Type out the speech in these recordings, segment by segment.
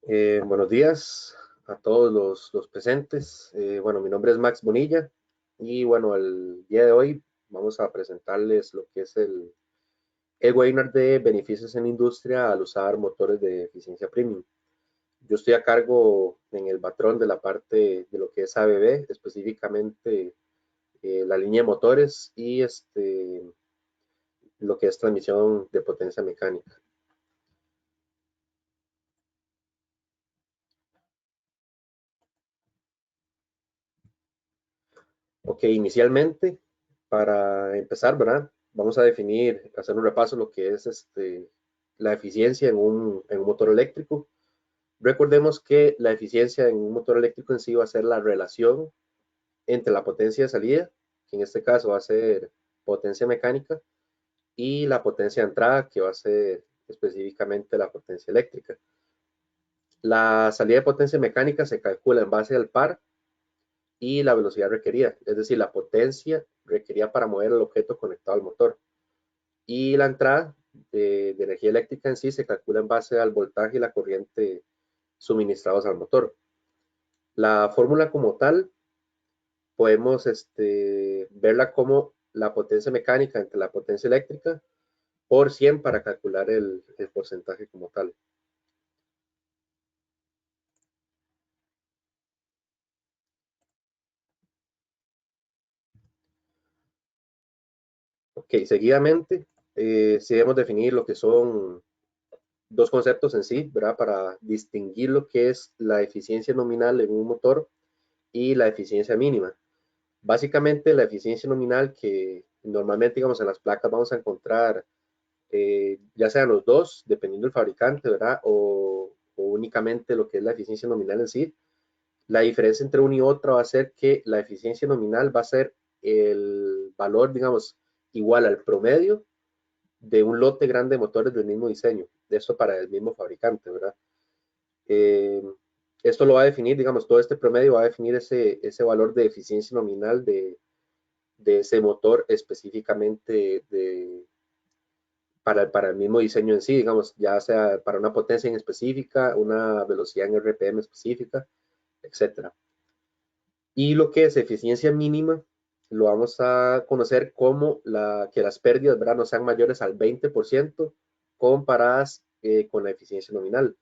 Buenos días a todos los presentes. Bueno, mi nombre es Max Bonilla y bueno, el día de hoy vamos a presentarles lo que es el webinar de beneficios en la industria al usar motores de eficiencia premium. Yo estoy a cargo en el patrón de la parte de lo que es ABB, específicamente la línea de motores y lo que es transmisión de potencia mecánica. Ok, inicialmente, para empezar, ¿verdad? Vamos a definir, hacer un repaso de lo que es la eficiencia en un motor eléctrico. Recordemos que la eficiencia en un motor eléctrico en sí va a ser la relación entre la potencia de salida, que en este caso va a ser potencia mecánica, y la potencia de entrada, que va a ser específicamente la potencia eléctrica. La salida de potencia mecánica se calcula en base al par y la velocidad requerida, es decir, la potencia requerida para mover el objeto conectado al motor. Y la entrada de energía eléctrica en sí se calcula en base al voltaje y la corriente suministrados al motor. La fórmula como tal podemos verla como la potencia mecánica entre la potencia eléctrica por 100 para calcular el porcentaje como tal. Ok, seguidamente, si debemos definir lo que son dos conceptos en sí, ¿verdad? Para distinguir lo que es la eficiencia nominal en un motor y la eficiencia mínima. Básicamente, la eficiencia nominal que normalmente, digamos, en las placas vamos a encontrar, ya sean los dos, dependiendo del fabricante, ¿verdad? O únicamente lo que es la eficiencia nominal en sí. La diferencia entre una y otra va a ser que la eficiencia nominal va a ser el valor, digamos, igual al promedio de un lote grande de motores del mismo diseño, de eso para el mismo fabricante, ¿verdad? Eh, Esto lo va a definir, digamos, todo este promedio va a definir ese valor de eficiencia nominal de ese motor específicamente para el mismo diseño en sí, digamos, ya sea para una potencia en específica, una velocidad en RPM específica, etcétera. Y lo que es eficiencia mínima, lo vamos a conocer como que las pérdidas, ¿verdad? No sean mayores al 20% comparadas con la eficiencia nominal.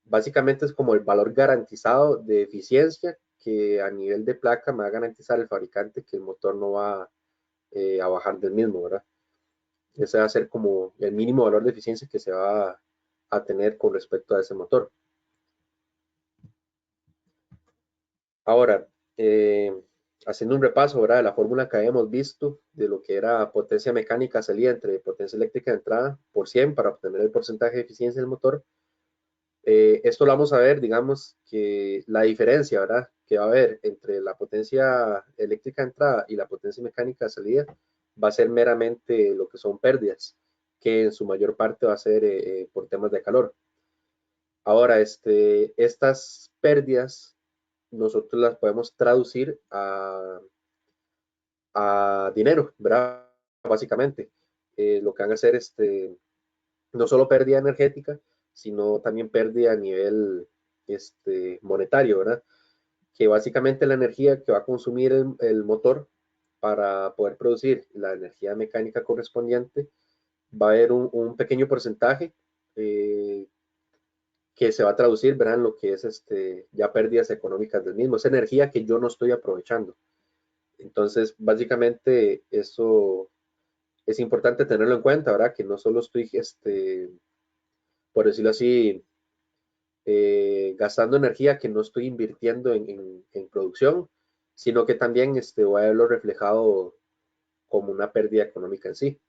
Básicamente es como el valor garantizado de eficiencia que a nivel de placa me va a garantizar el fabricante que el motor no va a bajar del mismo, ¿verdad? Ese va a ser como el mínimo valor de eficiencia que se va a tener con respecto a ese motor. Ahora, haciendo un repaso, ¿verdad? De la fórmula que habíamos visto de lo que era potencia mecánica salida entre potencia eléctrica de entrada por 100 para obtener el porcentaje de eficiencia del motor. Esto lo vamos a ver, digamos, que la diferencia, ¿verdad? Que va a haber entre la potencia eléctrica de entrada y la potencia mecánica de salida va a ser meramente lo que son pérdidas, que en su mayor parte va a ser por temas de calor. Ahora, estas pérdidas nosotros las podemos traducir a dinero, ¿verdad? Básicamente, lo que van a hacer no solo pérdida energética, sino también pérdida a nivel monetario, ¿verdad? Que básicamente la energía que va a consumir el motor para poder producir la energía mecánica correspondiente, va a haber un pequeño porcentaje eh, que se va a traducir, ¿verdad? En lo que es ya pérdidas económicas del mismo, es energía que yo no estoy aprovechando. Entonces, básicamente, eso es importante tenerlo en cuenta, ¿verdad? Que no solo estoy, por decirlo así, gastando energía que no estoy invirtiendo en producción, sino que también voy a verlo reflejado como una pérdida económica en sí.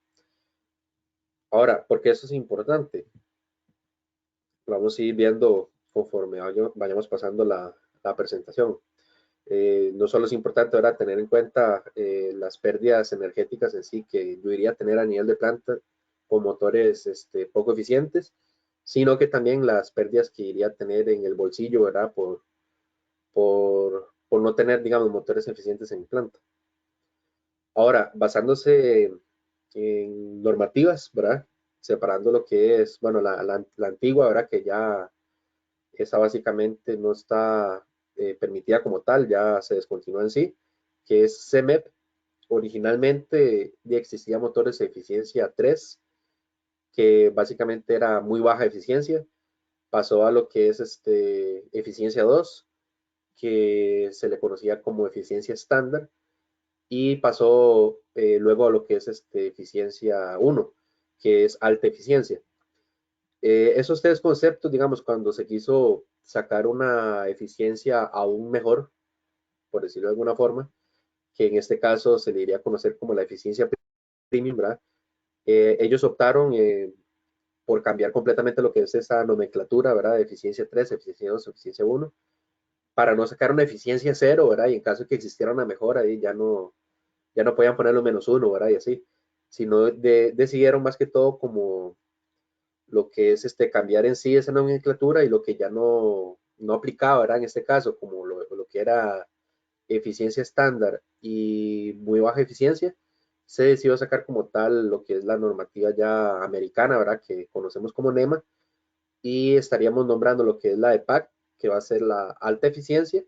Ahora, ¿por qué eso es importante? Lo vamos a ir viendo conforme vayamos pasando la presentación. No solo es importante ahora tener en cuenta las pérdidas energéticas en sí que yo iría a tener a nivel de planta con motores poco eficientes, sino que también las pérdidas que iría a tener en el bolsillo, ¿verdad? Por no tener, digamos, motores eficientes en mi planta. Ahora, basándose en normativas, ¿verdad? Separando lo que es, bueno, la antigua, ¿verdad? Que ya esa básicamente no está permitida como tal, ya se descontinuó en sí, que es CMEP. Originalmente ya existían motores de eficiencia 3, que básicamente era muy baja eficiencia, pasó a lo que es eficiencia 2, que se le conocía como eficiencia estándar, y pasó luego a lo que es eficiencia 1, que es alta eficiencia. Esos tres conceptos, digamos, cuando se quiso sacar una eficiencia aún mejor, por decirlo de alguna forma, que en este caso se le iría a conocer como la eficiencia premium, ¿verdad? Ellos optaron por cambiar completamente lo que es esa nomenclatura, ¿verdad? De eficiencia 3, eficiencia 2, eficiencia 1, para no sacar una eficiencia 0, ¿verdad? Y en caso de que existiera una mejora, ahí ya no podían ponerlo -1, ¿verdad? Y así, sino decidieron más que todo como lo que es cambiar en sí esa nomenclatura, y lo que ya no aplicaba, ¿verdad? En este caso, como lo que era eficiencia estándar y muy baja eficiencia, se decidió sacar como tal lo que es la normativa ya americana, ¿verdad? Que conocemos como NEMA, y estaríamos nombrando lo que es la EPAC, que va a ser la alta eficiencia,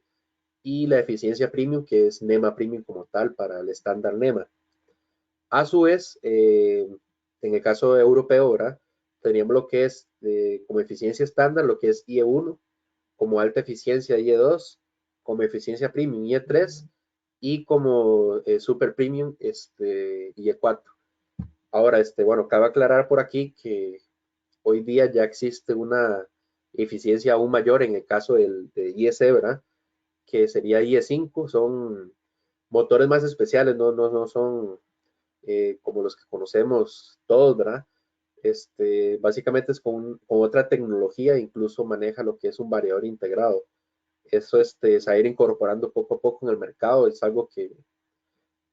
y la eficiencia premium, que es NEMA premium como tal para el estándar NEMA. A su vez, en el caso europeo, ¿verdad? Teníamos lo que es como eficiencia estándar, lo que es IE1, como alta eficiencia IE2, como eficiencia premium IE3, y como super premium IE4. Ahora, bueno, cabe aclarar por aquí que hoy día ya existe una eficiencia aún mayor en el caso de IEC, ¿verdad? Que sería IE5, son motores más especiales, no son como los que conocemos todos, ¿verdad? Básicamente es con otra tecnología, incluso maneja lo que es un variador integrado. Eso es a ir incorporando poco a poco en el mercado, es algo que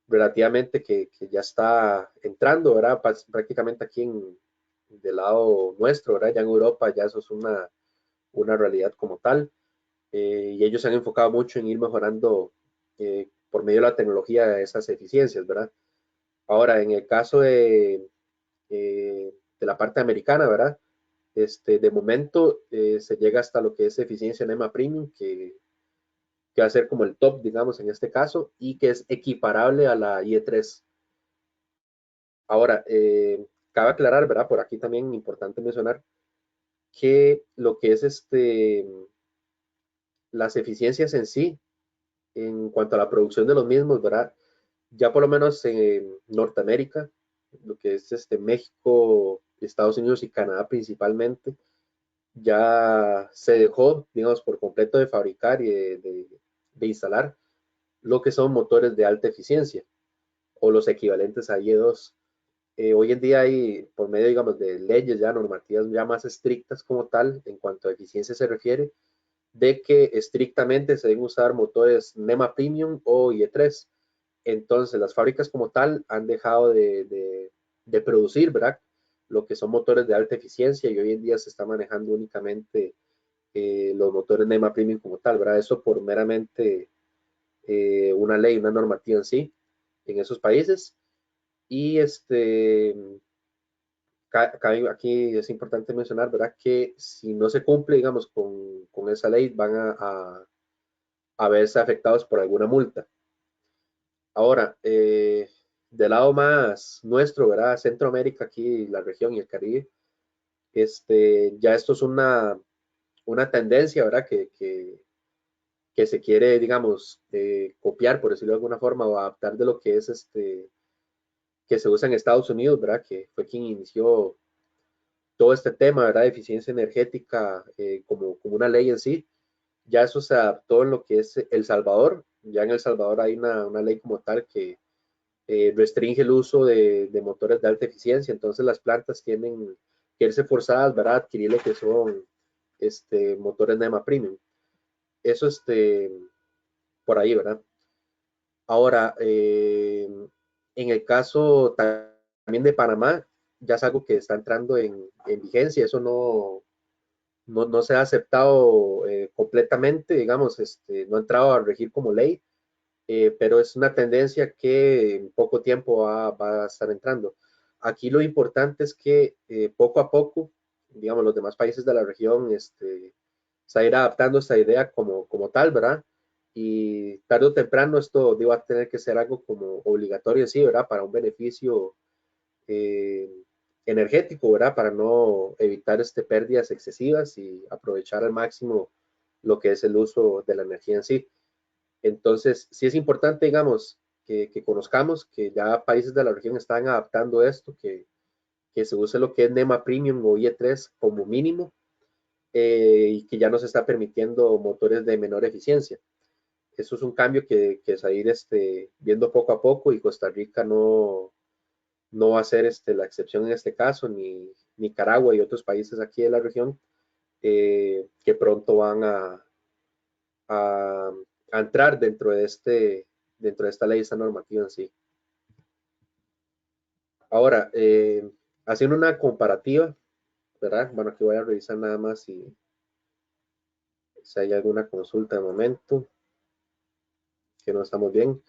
relativamente que ya está entrando, ¿verdad? Prácticamente aquí del lado nuestro, ¿verdad? Ya en Europa ya eso es una realidad como tal, y ellos se han enfocado mucho en ir mejorando por medio de la tecnología esas eficiencias, ¿verdad? Ahora, en el caso de la parte americana, ¿verdad? De momento se llega hasta lo que es eficiencia NEMA Premium, que va a ser como el top, digamos, en este caso, y que es equiparable a la IE3. Ahora, cabe aclarar, ¿verdad? Por aquí también importante mencionar que lo que es las eficiencias en sí, en cuanto a la producción de los mismos, ¿verdad? Ya por lo menos en Norteamérica, lo que es México, Estados Unidos y Canadá principalmente, ya se dejó, digamos, por completo de fabricar y de instalar lo que son motores de alta eficiencia o los equivalentes a IE2. Hoy en día hay, por medio, digamos, de leyes ya normativas ya más estrictas como tal, en cuanto a eficiencia se refiere, de que estrictamente se deben usar motores NEMA Premium o IE3. Entonces, las fábricas como tal han dejado de producir, ¿verdad? Lo que son motores de alta eficiencia, y hoy en día se está manejando únicamente los motores NEMA Premium como tal, ¿verdad? Eso por meramente una ley, una normativa en sí, en esos países. Y aquí es importante mencionar, ¿verdad? Que si no se cumple, digamos, con esa ley, van a verse afectados por alguna multa. Ahora, del lado más nuestro, ¿verdad? Centroamérica, aquí la región y el Caribe, ya esto es una tendencia, ¿verdad? Que se quiere, digamos, copiar, por decirlo de alguna forma, o adaptar de lo que es que se usa en Estados Unidos, ¿verdad? Que fue quien inició todo este tema, ¿verdad? De eficiencia energética como una ley en sí. Ya eso se adaptó en lo que es El Salvador. Ya en El Salvador hay una ley como tal que restringe el uso de motores de alta eficiencia. Entonces las plantas tienen que irse forzadas, ¿verdad? A adquirir lo que son motores NEMA Premium. Eso por ahí, ¿verdad? Ahora, en el caso también de Panamá, ya es algo que está entrando en vigencia. Eso no se ha aceptado completamente, digamos, no ha entrado a regir como ley, pero es una tendencia que en poco tiempo va a estar entrando. Aquí lo importante es que poco a poco, digamos, los demás países de la región se va a ir adaptando esta idea como tal, ¿verdad? Y tarde o temprano esto va a tener que ser algo como obligatorio, sí, ¿verdad? Para un beneficio eh, energético, ¿verdad? Para no evitar pérdidas excesivas y aprovechar al máximo lo que es el uso de la energía en sí. Entonces, sí es importante, digamos, que conozcamos que ya países de la región están adaptando esto, que se use lo que es NEMA Premium o IE3 como mínimo, y que ya no se está permitiendo motores de menor eficiencia. Eso es un cambio que se va a ir viendo poco a poco, y Costa Rica no va a ser la excepción en este caso, ni Nicaragua y otros países aquí de la región, que pronto van a, a entrar dentro de esta ley, esta normativa en sí. Ahora, haciendo una comparativa, ¿verdad? Bueno, aquí voy a revisar nada más si hay alguna consulta de momento, que no estamos bien.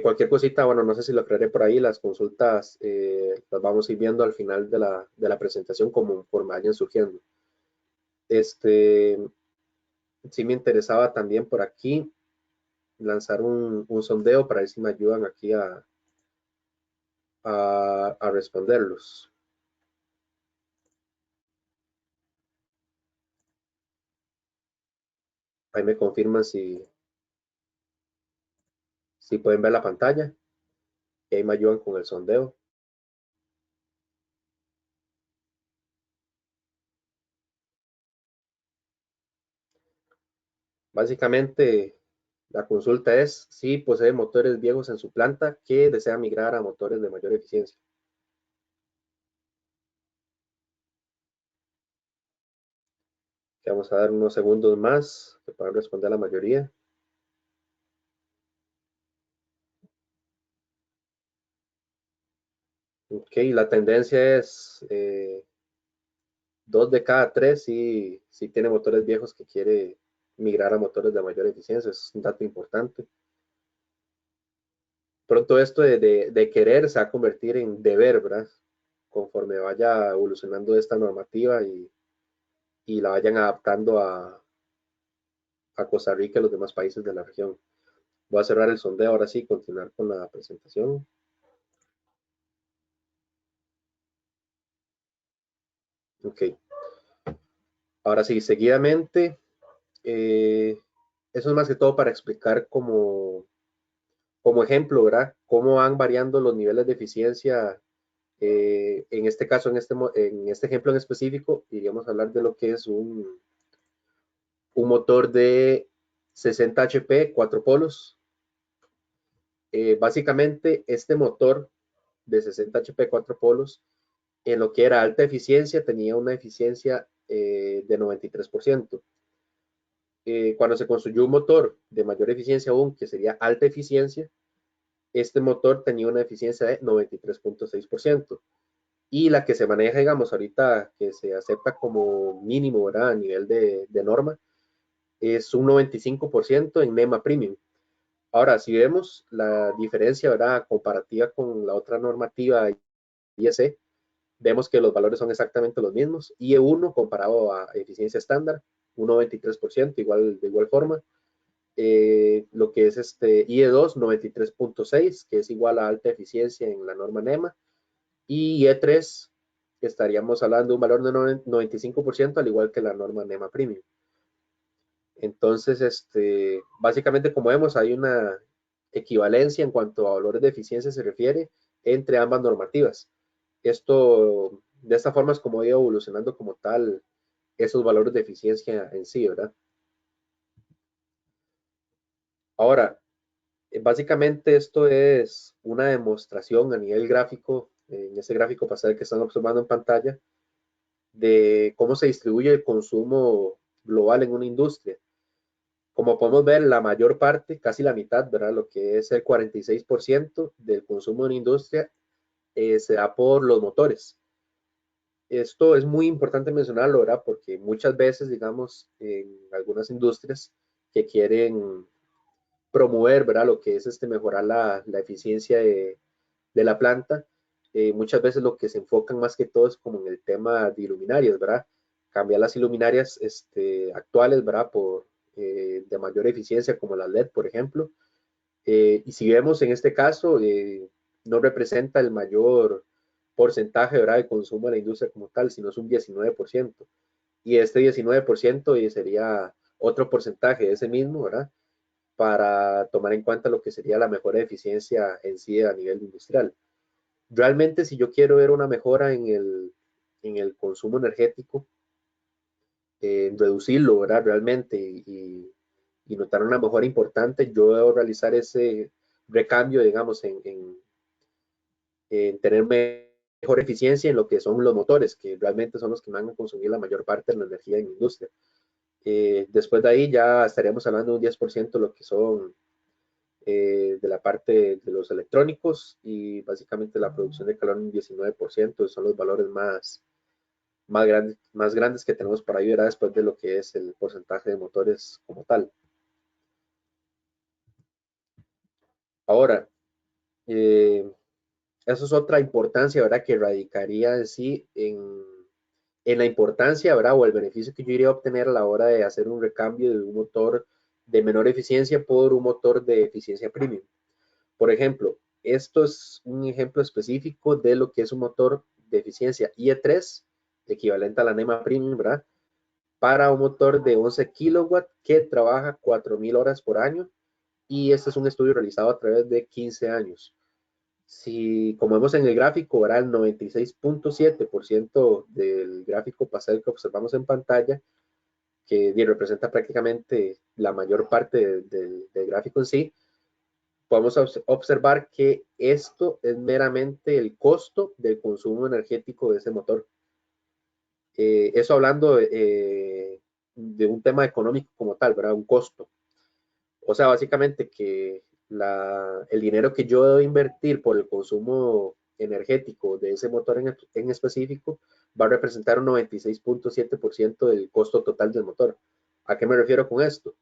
Cualquier cosita, bueno, no sé si lo crearé por ahí, las consultas las vamos a ir viendo al final de la presentación conforme vayan surgiendo. Sí me interesaba también por aquí lanzar un sondeo para ver si me ayudan aquí a responderlos. Ahí me confirman si pueden ver la pantalla, y ahí me ayudan con el sondeo. Básicamente, la consulta es si posee motores viejos en su planta que desea migrar a motores de mayor eficiencia. Que vamos a dar unos segundos más que puedan responder la mayoría. Ok, la tendencia es 2 de cada 3 sí tiene motores viejos que quiere migrar a motores de mayor eficiencia. Es un dato importante. Pronto esto de querer se va a convertir en deber, ¿verdad? Conforme vaya evolucionando esta normativa y la vayan adaptando a Costa Rica y los demás países de la región. Voy a cerrar el sondeo ahora sí, continuar con la presentación. Ok, ahora sí, seguidamente, eso es más que todo para explicar como ejemplo, ¿verdad? Cómo van variando los niveles de eficiencia. En este caso, en este ejemplo en específico, iríamos a hablar de lo que es un motor de 60 HP, 4 polos. Básicamente, este motor de 60 HP, 4 polos, en lo que era alta eficiencia, tenía una eficiencia de 93%. Cuando se construyó un motor de mayor eficiencia aún, que sería alta eficiencia, este motor tenía una eficiencia de 93.6%. Y la que se maneja, digamos, ahorita que se acepta como mínimo, ¿verdad? A nivel de norma, es un 95% en NEMA Premium. Ahora, si vemos la diferencia, ¿verdad? Comparativa con la otra normativa IEC, vemos que los valores son exactamente los mismos. IE1 comparado a eficiencia estándar, un 93%, de igual forma. Lo que es IE2, 93.6, que es igual a alta eficiencia en la norma NEMA. Y E3, estaríamos hablando de un valor de 95%, al igual que la norma NEMA Premium. Entonces, básicamente, como vemos, hay una equivalencia en cuanto a valores de eficiencia se refiere entre ambas normativas. De esta forma es como ha ido evolucionando como tal esos valores de eficiencia en sí, ¿verdad? Ahora, básicamente esto es una demostración a nivel gráfico, en ese gráfico pasado que están observando en pantalla, de cómo se distribuye el consumo global en una industria. Como podemos ver, la mayor parte, casi la mitad, ¿verdad? Lo que es el 46% del consumo de una industria, se da por los motores. Esto es muy importante mencionarlo, ¿verdad? Porque muchas veces, digamos, en algunas industrias que quieren promover, ¿verdad? Lo que es mejorar la eficiencia de la planta, muchas veces lo que se enfocan más que todo es como en el tema de iluminarias, ¿verdad? cambiar las iluminarias actuales, ¿verdad? Por de mayor eficiencia como las LED, por ejemplo. Y si vemos en este caso, no representa el mayor porcentaje, ¿verdad?, de consumo de la industria como tal, sino es un 19%. Y este 19% sería otro porcentaje de ese mismo, ¿verdad?, para tomar en cuenta lo que sería la mejora de eficiencia en sí a nivel industrial. Realmente, si yo quiero ver una mejora en el consumo energético, reducirlo, ¿verdad? Realmente y notar una mejora importante, yo debo realizar ese recambio, digamos, en tener mejor eficiencia en lo que son los motores, que realmente son los que van a consumir la mayor parte de la energía en la industria. Después de ahí ya estaríamos hablando de un 10% lo que son de la parte de los electrónicos y básicamente la producción de calor un 19%, son los valores más grandes que tenemos para ahí, ¿verdad? Después de lo que es el porcentaje de motores como tal. Ahora, eh, eso es otra importancia, ¿verdad? Que radicaría en sí en la importancia, ¿verdad? O el beneficio que yo iría a obtener a la hora de hacer un recambio de un motor de menor eficiencia por un motor de eficiencia premium. Por ejemplo, esto es un ejemplo específico de lo que es un motor de eficiencia IE3, equivalente a la NEMA Premium, ¿verdad? Para un motor de 11 kilowatts que trabaja 4.000 horas por año y este es un estudio realizado a través de 15 años. Si, como vemos en el gráfico, ¿verdad? El 96.7% del gráfico pastel que observamos en pantalla, que representa prácticamente la mayor parte del gráfico en sí, podemos observar que esto es meramente el costo del consumo energético de ese motor. Eso hablando de un tema económico como tal, ¿verdad? Un costo. O sea, básicamente que el dinero que yo debo invertir por el consumo energético de ese motor en específico va a representar un 96.7% del costo total del motor. ¿A qué me refiero con esto?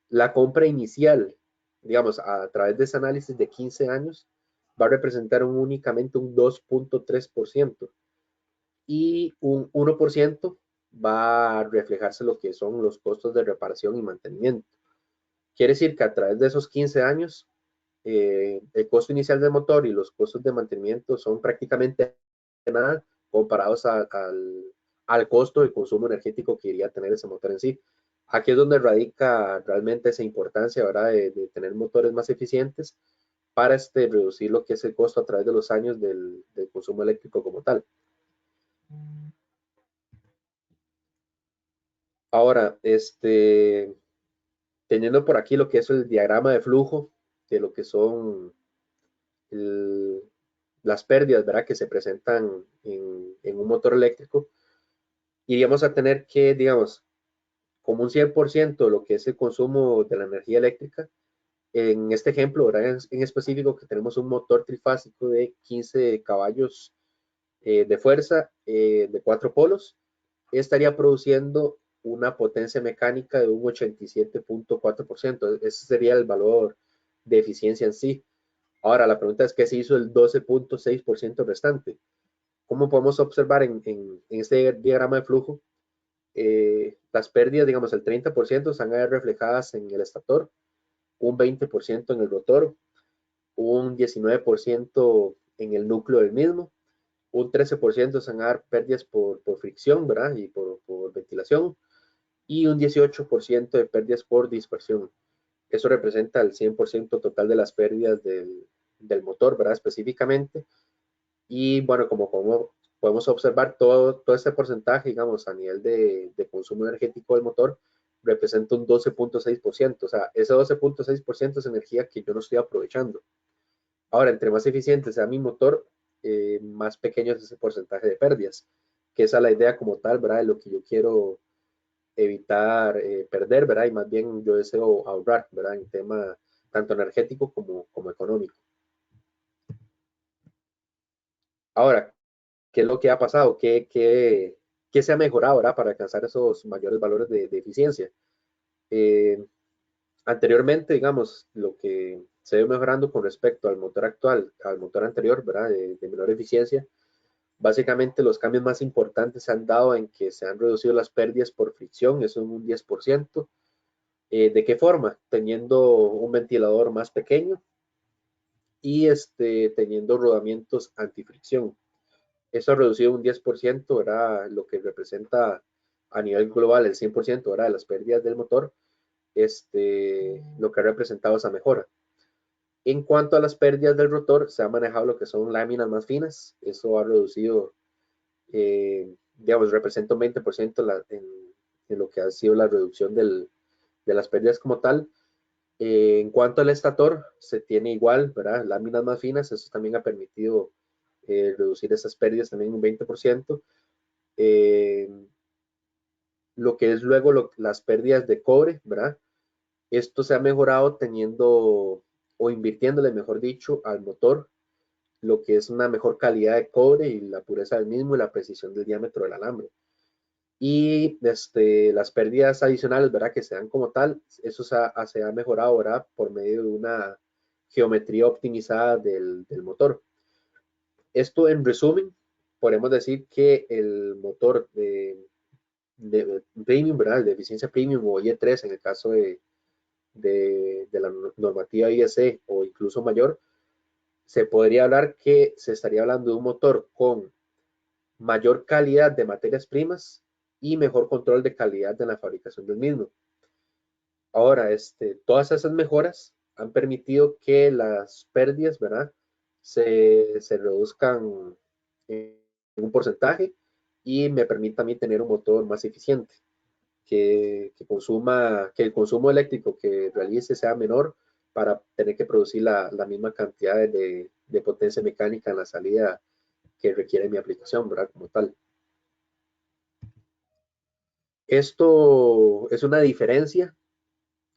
La compra inicial, digamos, a través de ese análisis de 15 años, va a representar únicamente un 2.3% y un 1% va a reflejarse lo que son los costos de reparación y mantenimiento. Quiere decir que a través de esos 15 años, el costo inicial del motor y los costos de mantenimiento son prácticamente nada comparados al costo de consumo energético que iría a tener ese motor en sí. Aquí es donde radica realmente esa importancia, ¿verdad? De tener motores más eficientes para reducir lo que es el costo a través de los años del consumo eléctrico como tal. Ahora, teniendo por aquí lo que es el diagrama de flujo de lo que son el, las pérdidas, ¿verdad?, que se presentan en un motor eléctrico, iríamos a tener que, digamos, como un 100% de lo que es el consumo de la energía eléctrica. En este ejemplo, ¿verdad?, en específico, que tenemos un motor trifásico de 15 caballos de fuerza de 4 polos, estaría produciendo una potencia mecánica de un 87.4%. Ese sería el valor de eficiencia en sí. Ahora, la pregunta es, ¿qué se hizo el 12.6% restante? ¿Cómo podemos observar en este diagrama de flujo? Las pérdidas, digamos, el 30% están reflejadas en el estator, un 20% en el rotor, un 19% en el núcleo del mismo, un 13% se van a dar pérdidas por fricción, ¿verdad? Y por ventilación, y un 18% de pérdidas por dispersión. Eso representa el 100% total de las pérdidas del motor, ¿verdad? Específicamente. Y bueno, como podemos observar, todo este porcentaje, digamos, a nivel de consumo energético del motor, representa un 12.6%. O sea, ese 12.6% es energía que yo no estoy aprovechando. Ahora, entre más eficiente sea mi motor, más pequeño es ese porcentaje de pérdidas, que esa es la idea como tal, ¿verdad? De lo que yo quiero evitar perder, ¿verdad? Y más bien yo deseo ahorrar, ¿verdad? En tema tanto energético como económico. Ahora, ¿qué es lo que ha pasado? ¿Qué se ha mejorado, ¿verdad? Para alcanzar esos mayores valores de eficiencia? Eh, Anteriormente, digamos, lo que se ve mejorando con respecto al motor actual, al motor anterior, ¿verdad? De menor eficiencia, Básicamente los cambios más importantes se han dado en que se han reducido las pérdidas por fricción, eso en un 10%. ¿De qué forma? Teniendo un ventilador más pequeño y teniendo rodamientos antifricción. Eso ha reducido un 10%, era lo que representa a nivel global el 100%, de las pérdidas del motor, lo que ha representado esa mejora. En cuanto a las pérdidas del rotor, se ha manejado lo que son láminas más finas. Eso ha reducido, digamos, representa un 20% en lo que ha sido la reducción de las pérdidas como tal. En cuanto al estator, se tiene igual, ¿verdad? Láminas más finas, eso también ha permitido reducir esas pérdidas también un 20%. Eh, lo que es luego las pérdidas de cobre, ¿verdad? Esto se ha mejorado teniendo o invirtiéndole, mejor dicho, al motor, lo que es una mejor calidad de cobre y la pureza del mismo y la precisión del diámetro del alambre. Y las pérdidas adicionales, ¿verdad? Que se dan como tal, eso se ha mejorado, ¿verdad? Por medio de una geometría optimizada del motor. Esto en resumen, podemos decir que el motor de premium, ¿verdad? De eficiencia premium o IE3 en el caso de la normativa IEC o incluso mayor, se podría hablar que se estaría hablando de un motor con mayor calidad de materias primas y mejor control de calidad de la fabricación del mismo. Ahora, todas esas mejoras han permitido que las pérdidas, ¿verdad? Se reduzcan en un porcentaje y me permite a mí tener un motor más eficiente, que el consumo eléctrico que realice sea menor para tener que producir la misma cantidad de potencia mecánica en la salida que requiere mi aplicación, ¿verdad? Como tal. Esto es una diferencia,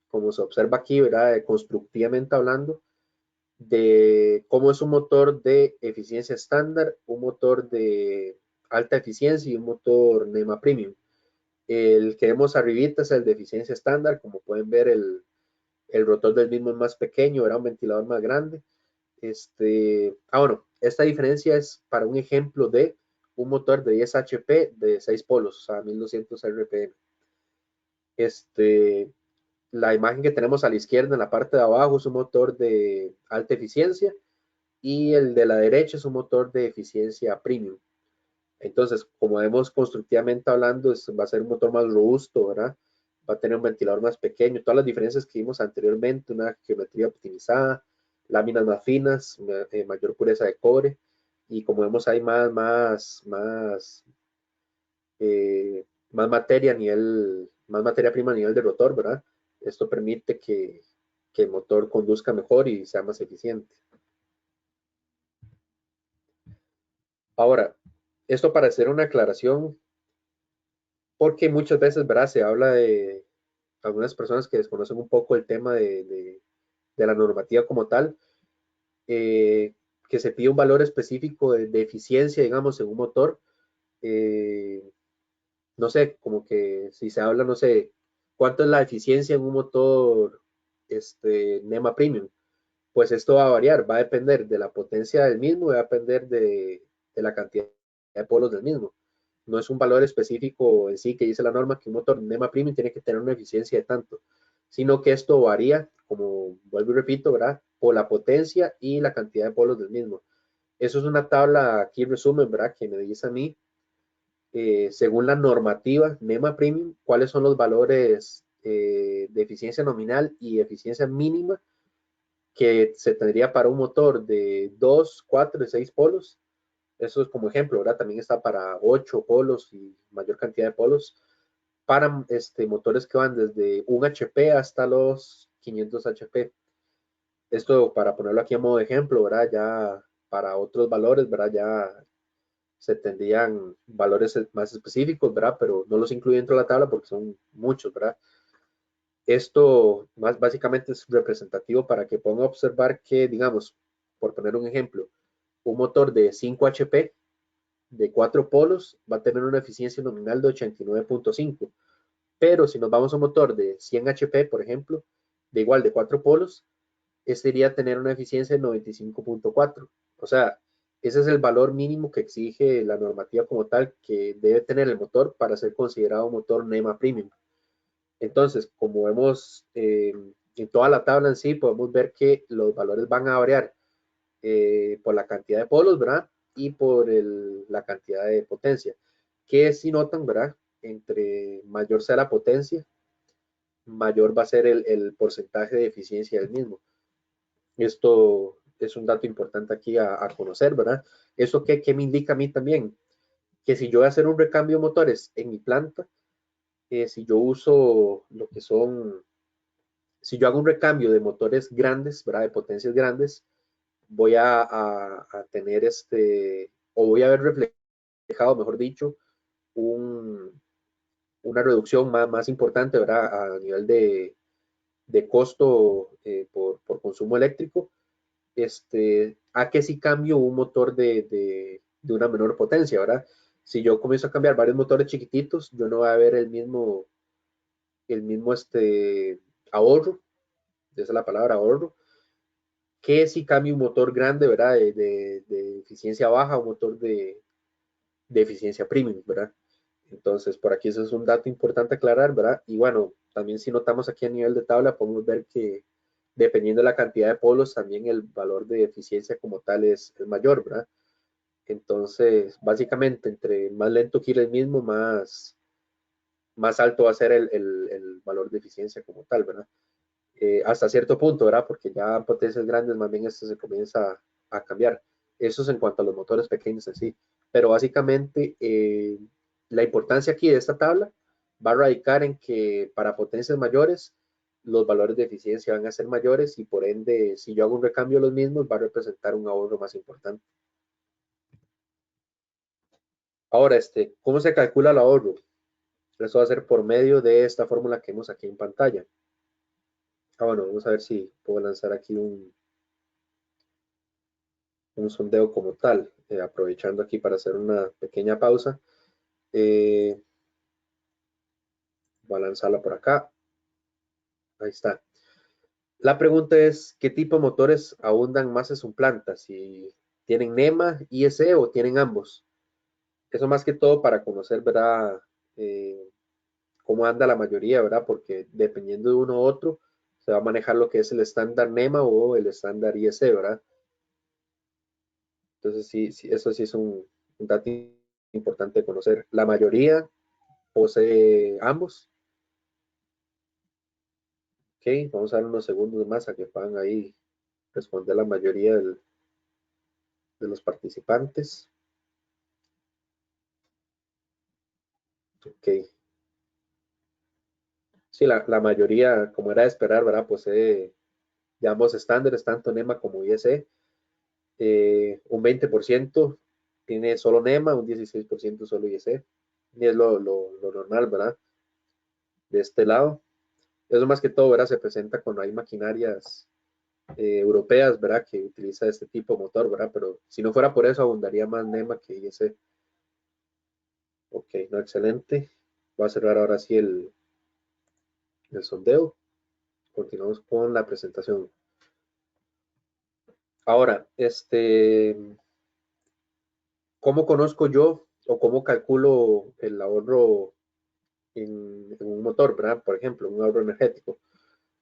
como se observa aquí, ¿verdad? Constructivamente hablando, de cómo es un motor de eficiencia estándar, un motor de alta eficiencia y un motor NEMA Premium. El que vemos arribita es el de eficiencia estándar, como pueden ver el rotor del mismo es más pequeño, era un ventilador más grande. Bueno, esta diferencia es para un ejemplo de un motor de 10 HP de 6 polos, o sea, 1200 RPM. La imagen que tenemos a la izquierda en la parte de abajo es un motor de alta eficiencia y el de la derecha es un motor de eficiencia premium. Entonces, como vemos constructivamente hablando, va a ser un motor más robusto, ¿verdad? Va a tener un ventilador más pequeño, todas las diferencias que vimos anteriormente, una geometría optimizada, láminas más finas, mayor pureza de cobre y como vemos hay más materia a nivel, más materia prima a nivel de rotor, ¿verdad? Esto permite que el motor conduzca mejor y sea más eficiente. Ahora, esto para hacer una aclaración, porque muchas veces, ¿verdad? Se habla de algunas personas que desconocen un poco el tema de la normativa como tal, que se pide un valor específico de eficiencia, digamos, en un motor. eh, no sé, como que si se habla, no sé, cuánto es la eficiencia en un motor NEMA Premium, pues esto va a variar, va a depender de la potencia del mismo, va a depender de la cantidad de polos del mismo. No es un valor específico en sí que dice la norma que un motor NEMA Premium tiene que tener una eficiencia de tanto, sino que esto varía, como vuelvo y repito, ¿verdad? Por la potencia y la cantidad de polos del mismo. Eso es una tabla aquí resumen, ¿verdad? Que me dice a mí, según la normativa NEMA Premium, cuáles son los valores de eficiencia nominal y eficiencia mínima que se tendría para un motor de 2, 4 y 6 polos. Eso es como ejemplo, ¿verdad? También está para 8 polos y mayor cantidad de polos. Para motores que van desde 1 HP hasta los 500 HP. Esto para ponerlo aquí a modo de ejemplo, ¿verdad? Ya para otros valores, ¿verdad? Ya se tendrían valores más específicos, ¿verdad? Pero no los incluyo dentro de la tabla porque son muchos, ¿verdad? Esto más básicamente es representativo para que puedan observar que, digamos, por poner un ejemplo, un motor de 5 HP de 4 polos va a tener una eficiencia nominal de 89.5, pero si nos vamos a un motor de 100 HP, por ejemplo, de igual de 4 polos, este iría a tener una eficiencia de 95.4. O sea, Ese es el valor mínimo que exige la normativa como tal que debe tener el motor para ser considerado motor NEMA Premium. Entonces, como vemos en toda la tabla en sí, podemos ver que los valores van a variar por la cantidad de polos, ¿verdad? Y por la cantidad de potencia. Que si notan, ¿verdad? Entre mayor sea la potencia, mayor va a ser el porcentaje de eficiencia del mismo. Esto es un dato importante aquí a conocer, ¿verdad? ¿Eso qué me indica a mí también? Que si yo voy a hacer un recambio de motores en mi planta, si yo uso lo que son, si yo hago un recambio de motores grandes, ¿verdad? De potencias grandes, voy a tener o voy a ver reflejado, mejor dicho, un, una reducción más importante, ¿verdad? A nivel de costo por consumo eléctrico, a que si cambio un motor de una menor potencia, ¿verdad? Si yo comienzo a cambiar varios motores chiquititos, yo no voy a ver el mismo ahorro, esa es la palabra ahorro, que si cambio un motor grande, ¿verdad? De eficiencia baja, un motor de eficiencia premium, ¿verdad? Entonces, por aquí eso es un dato importante aclarar, ¿verdad? Y bueno, también si notamos aquí a nivel de tabla, podemos ver que dependiendo de la cantidad de polos, también el valor de eficiencia como tal es mayor, ¿verdad? Entonces, básicamente, entre más lento gire el mismo, más alto va a ser el valor de eficiencia como tal, ¿verdad? Hasta cierto punto, ¿verdad? Porque ya en potencias grandes, más bien esto se comienza a cambiar. Eso es en cuanto a los motores pequeños en sí. Pero básicamente, la importancia aquí de esta tabla va a radicar en que para potencias mayores, los valores de eficiencia van a ser mayores y por ende, si yo hago un recambio de los mismos, va a representar un ahorro más importante. Ahora, ¿cómo se calcula el ahorro? Eso va a ser por medio de esta fórmula que vemos aquí en pantalla. Bueno, vamos a ver si puedo lanzar aquí un sondeo como tal, aprovechando aquí para hacer una pequeña pausa. Eh, Voy a lanzarla por acá. Ahí está. La pregunta es, ¿qué tipo de motores abundan más en su planta? Si tienen NEMA, ISE o tienen ambos. Eso más que todo para conocer, ¿verdad? Eh, Cómo anda la mayoría, ¿verdad? Porque dependiendo de uno u otro, se va a manejar lo que es el estándar NEMA o el estándar ISE, ¿verdad? Entonces, sí, sí, eso sí es un dato importante de conocer. La mayoría posee ambos. Ok, vamos a dar unos segundos más a que puedan ahí responder la mayoría de los participantes. Ok, sí, la mayoría, como era de esperar, ¿verdad? Posee de ambos estándares, tanto NEMA como ISE. Un 20% tiene solo NEMA, un 16% solo ISE. Y es lo normal, ¿verdad? De este lado. Eso más que todo, ¿verdad? Se presenta cuando hay maquinarias europeas, ¿verdad? Que utiliza este tipo de motor, ¿verdad? Pero si no fuera por eso, abundaría más NEMA que ISE. Ok, no, excelente. Voy a cerrar ahora sí el sondeo. Continuamos con la presentación. Ahora, ¿cómo conozco yo o cómo calculo el ahorro en un motor, ¿verdad? Por ejemplo, un ahorro energético.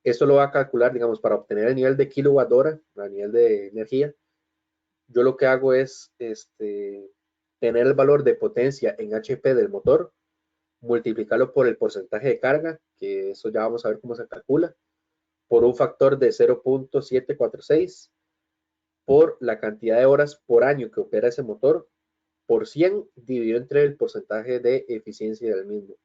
Esto lo va a calcular, digamos, para obtener el nivel de kilowatt hora, a nivel de energía. Yo lo que hago es tener el valor de potencia en HP del motor, multiplicarlo por el porcentaje de carga, que eso ya vamos a ver cómo se calcula, por un factor de 0.746, por la cantidad de horas por año que opera ese motor, por 100 dividido entre el porcentaje de eficiencia del mismo.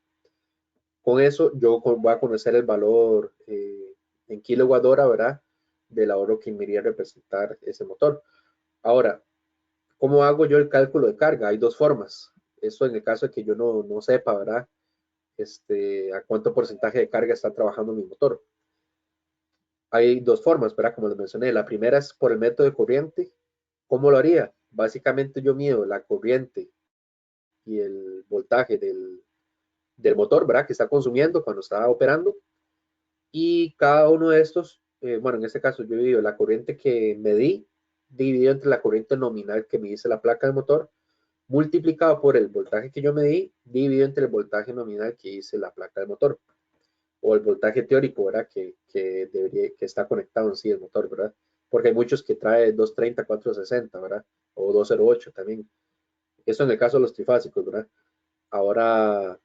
Con eso yo voy a conocer el valor en kilowatt hora, ¿verdad? Del ahorro que me iría a representar ese motor. Ahora, ¿cómo hago yo el cálculo de carga? Hay dos formas. Eso en el caso de que yo no sepa, ¿verdad? A cuánto porcentaje de carga está trabajando mi motor. Hay dos formas, ¿verdad? Como les mencioné. La primera es por el método de corriente. ¿Cómo lo haría? Básicamente yo mido la corriente y el voltaje del motor, ¿verdad? Que está consumiendo cuando está operando. Y cada uno de estos, bueno, en este caso yo divido la corriente que medí dividido entre la corriente nominal que me dice la placa del motor, multiplicado por el voltaje que yo medí, dividido entre el voltaje nominal que dice la placa del motor, o el voltaje teórico, ¿verdad? Que está conectado en sí el motor, ¿verdad? Porque hay muchos que trae 230, 460, ¿verdad? O 208 también. Eso en el caso de los trifásicos, ¿verdad? Ahora,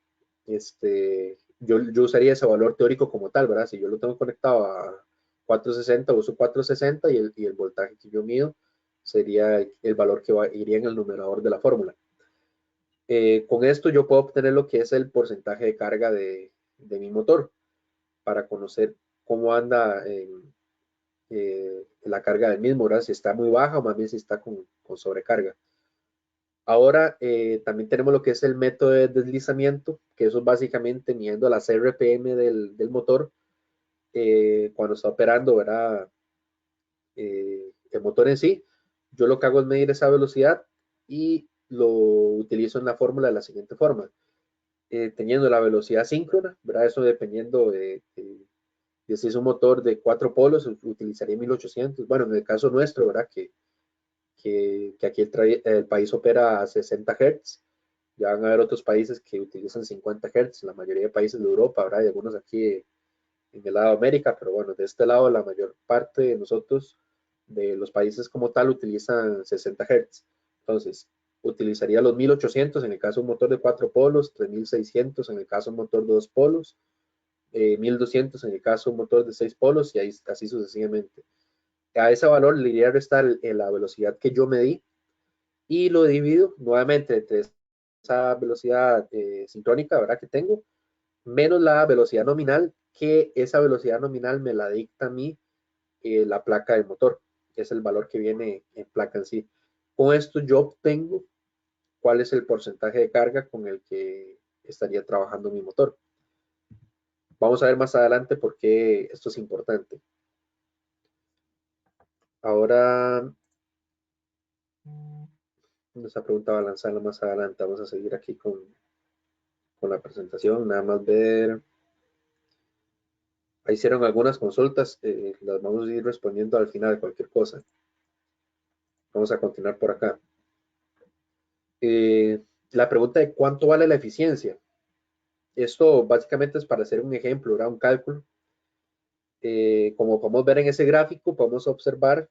yo usaría ese valor teórico como tal, ¿verdad? Si yo lo tengo conectado a 460, uso 460 y el voltaje que yo mido sería el valor que iría en el numerador de la fórmula. Con esto yo puedo obtener lo que es el porcentaje de carga de mi motor para conocer cómo anda la carga del mismo, ¿verdad? Si está muy baja o más bien si está con sobrecarga. Ahora también tenemos lo que es el método de deslizamiento, que eso es básicamente midiendo las RPM del motor cuando está operando, ¿verdad? El motor en sí. Yo lo que hago es medir esa velocidad y lo utilizo en la fórmula de la siguiente forma. Teniendo la velocidad síncrona, ¿verdad? Eso dependiendo de si es un motor de 4 polos, utilizaría 1800. Bueno, en el caso nuestro, ¿verdad? Que aquí el país opera a 60 Hz. Ya van a haber otros países que utilizan 50 Hz, la mayoría de países de Europa, ¿verdad? Y algunos aquí en el lado de América, pero bueno, de este lado la mayor parte de nosotros, de los países como tal, utilizan 60 Hz. Entonces, utilizaría los 1800 en el caso de un motor de 4 polos, 3600 en el caso de un motor de 2 polos, 1200 en el caso de un motor de 6 polos y ahí, así sucesivamente. A ese valor le iría a restar la velocidad que yo medí y lo divido nuevamente entre esa velocidad sincrónica, ¿verdad? Que tengo, menos la velocidad nominal, que esa velocidad nominal me la dicta a mí la placa del motor, que es el valor que viene en placa en sí. Con esto yo obtengo cuál es el porcentaje de carga con el que estaría trabajando mi motor. Vamos a ver más adelante por qué esto es importante. Ahora, esa pregunta va a lanzarla más adelante. Vamos a seguir aquí con la presentación. Nada más ver. Ahí hicieron algunas consultas. Las vamos a ir respondiendo al final de cualquier cosa. Vamos a continuar por acá. La pregunta de cuánto vale la eficiencia. Esto básicamente es para hacer un ejemplo, ¿verdad? Un cálculo. Como podemos ver en ese gráfico, podemos observar,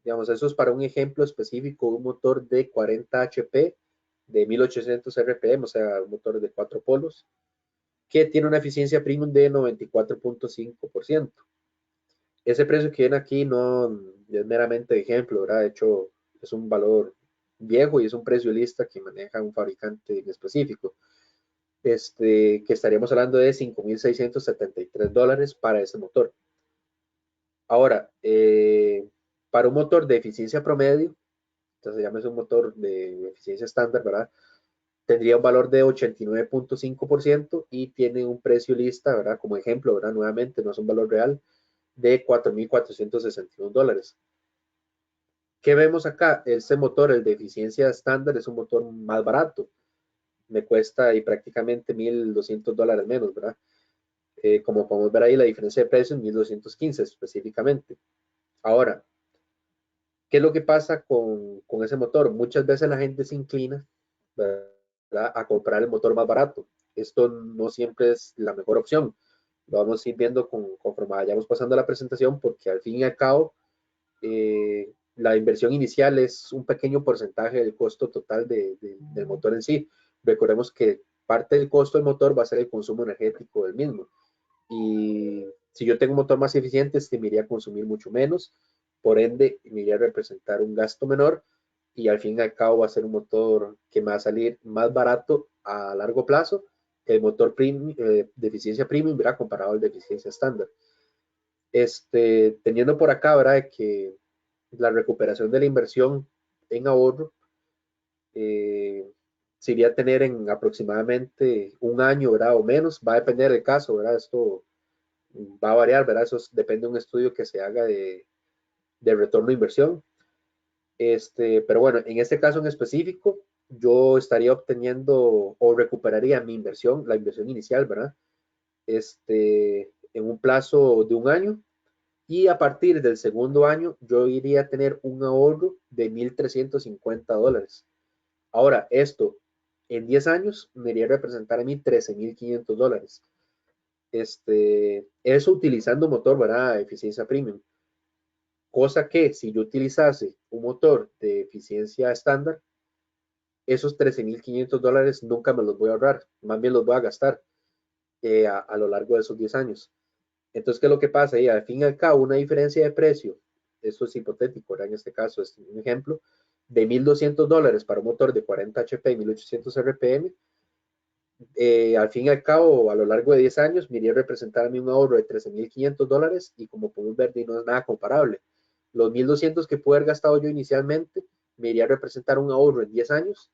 digamos, eso es para un ejemplo específico, un motor de 40 HP de 1800 RPM, o sea, un motor de 4 polos, que tiene una eficiencia premium de 94.5%. Ese precio que viene aquí no es meramente de ejemplo, ¿verdad? De hecho, es un valor viejo y es un precio lista que maneja un fabricante en específico. Que estaríamos hablando de $5,673 para ese motor. Ahora, para un motor de eficiencia promedio, entonces llames un motor de eficiencia estándar, ¿verdad? Tendría un valor de 89.5% y tiene un precio lista, ¿verdad? Como ejemplo, ¿verdad? Nuevamente, no es un valor real, de $4,461. ¿Qué vemos acá? Este motor, el de eficiencia estándar, es un motor más barato. Me cuesta y prácticamente $1,200 menos, ¿verdad? Como podemos ver ahí, la diferencia de precios, 1,215 específicamente. Ahora, ¿qué es lo que pasa con ese motor? Muchas veces la gente se inclina, ¿verdad?, a comprar el motor más barato. Esto no siempre es la mejor opción. Lo vamos a ir viendo conforme vayamos pasando la presentación, porque al fin y al cabo, la inversión inicial es un pequeño porcentaje del costo total del motor en sí. Recordemos que parte del costo del motor va a ser el consumo energético del mismo. Y si yo tengo un motor más eficiente, este me iría a consumir mucho menos, por ende me iría a representar un gasto menor y al fin y al cabo va a ser un motor que me va a salir más barato a largo plazo que el motor de eficiencia premium, ¿verdad? Comparado al de eficiencia estándar. Teniendo por acá, ¿verdad?, que la recuperación de la inversión en ahorro sería tener en aproximadamente un año, ¿verdad?, o menos, va a depender del caso, ¿verdad? Esto va a variar, ¿verdad? Eso depende de un estudio que se haga de retorno de inversión. Pero bueno, en este caso en específico, yo estaría obteniendo o recuperaría mi inversión, la inversión inicial, ¿verdad? En un plazo de un año Y a partir del segundo año, yo iría a tener un ahorro de $1,350. Ahora, esto en 10 años me iría a representar a mí $13,500. Eso utilizando motor, ¿verdad? Eficiencia premium. Cosa que si yo utilizase un motor de eficiencia estándar, esos $13,500 nunca me los voy a ahorrar, más bien los voy a gastar a lo largo de esos 10 años. Entonces, ¿qué es lo que pasa? Y al fin y al cabo, una diferencia de precio, esto es hipotético, ¿verdad? En este caso es un ejemplo, de $1,200 para un motor de 40 HP y 1800 RPM, al fin y al cabo, a lo largo de 10 años, me iría a representar a mí un ahorro de $13,500 y como podemos ver, no es nada comparable. Los 1,200 que pude haber gastado yo inicialmente me iría a representar un ahorro en 10 años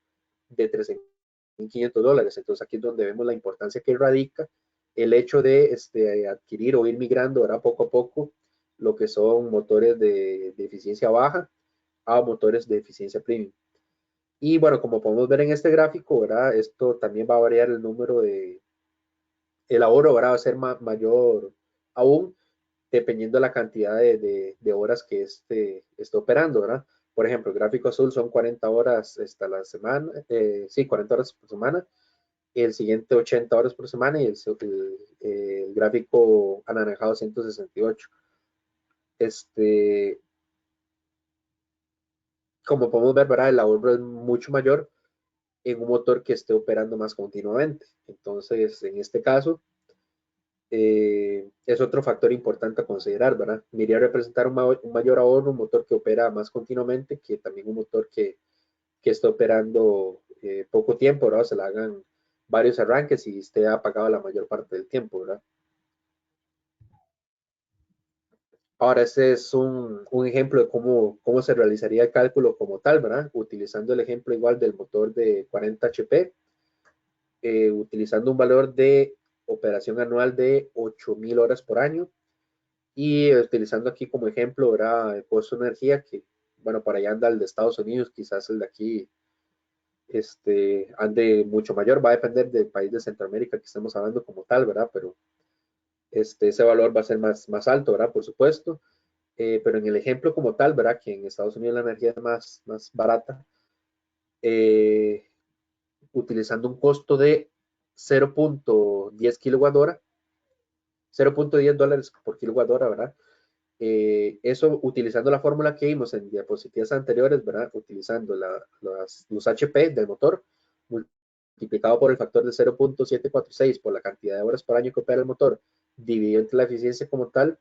de $13,500. Entonces aquí es donde vemos la importancia que radica el hecho de adquirir o ir migrando ahora poco a poco lo que son motores de eficiencia baja a motores de eficiencia premium. Y bueno, como podemos ver en este gráfico, ¿verdad? Esto también va a variar el número el ahorro, ¿verdad? Va a ser mayor aún dependiendo de la cantidad de horas que esté operando, ¿verdad? Por ejemplo, el gráfico azul son 40 horas esta la semana, sí, 40 horas por semana, el siguiente 80 horas por semana y el gráfico anaranjado 168. Este, como podemos ver, ¿verdad? El ahorro es mucho mayor en un motor que esté operando más continuamente. Entonces, en este caso, es otro factor importante a considerar, ¿verdad? Me iría a representar un mayor ahorro, un motor que opera más continuamente que también un motor que esté operando poco tiempo, ¿verdad? Se le hagan varios arranques y esté apagado la mayor parte del tiempo, ¿verdad? Ahora, este es un ejemplo de cómo se realizaría el cálculo como tal, ¿verdad? Utilizando el ejemplo igual del motor de 40 HP, utilizando un valor de operación anual de 8,000 horas por año y utilizando aquí como ejemplo, ¿verdad? El costo de energía que, bueno, para allá anda el de Estados Unidos, quizás el de aquí ande mucho mayor, va a depender del país de Centroamérica que estemos hablando como tal, ¿verdad? Pero ese valor va a ser más alto, ¿verdad? Por supuesto. Pero en el ejemplo como tal, ¿verdad? Que en Estados Unidos la energía es más barata, eh, utilizando un costo de 0,10 kilowatt hora, $0,10 por kilowatt hora, ¿verdad? Eso utilizando la fórmula que vimos en diapositivas anteriores, ¿verdad? Utilizando los HP del motor, multiplicado por el factor de 0,746 por la cantidad de horas por año que opera el motor, dividido entre la eficiencia como tal,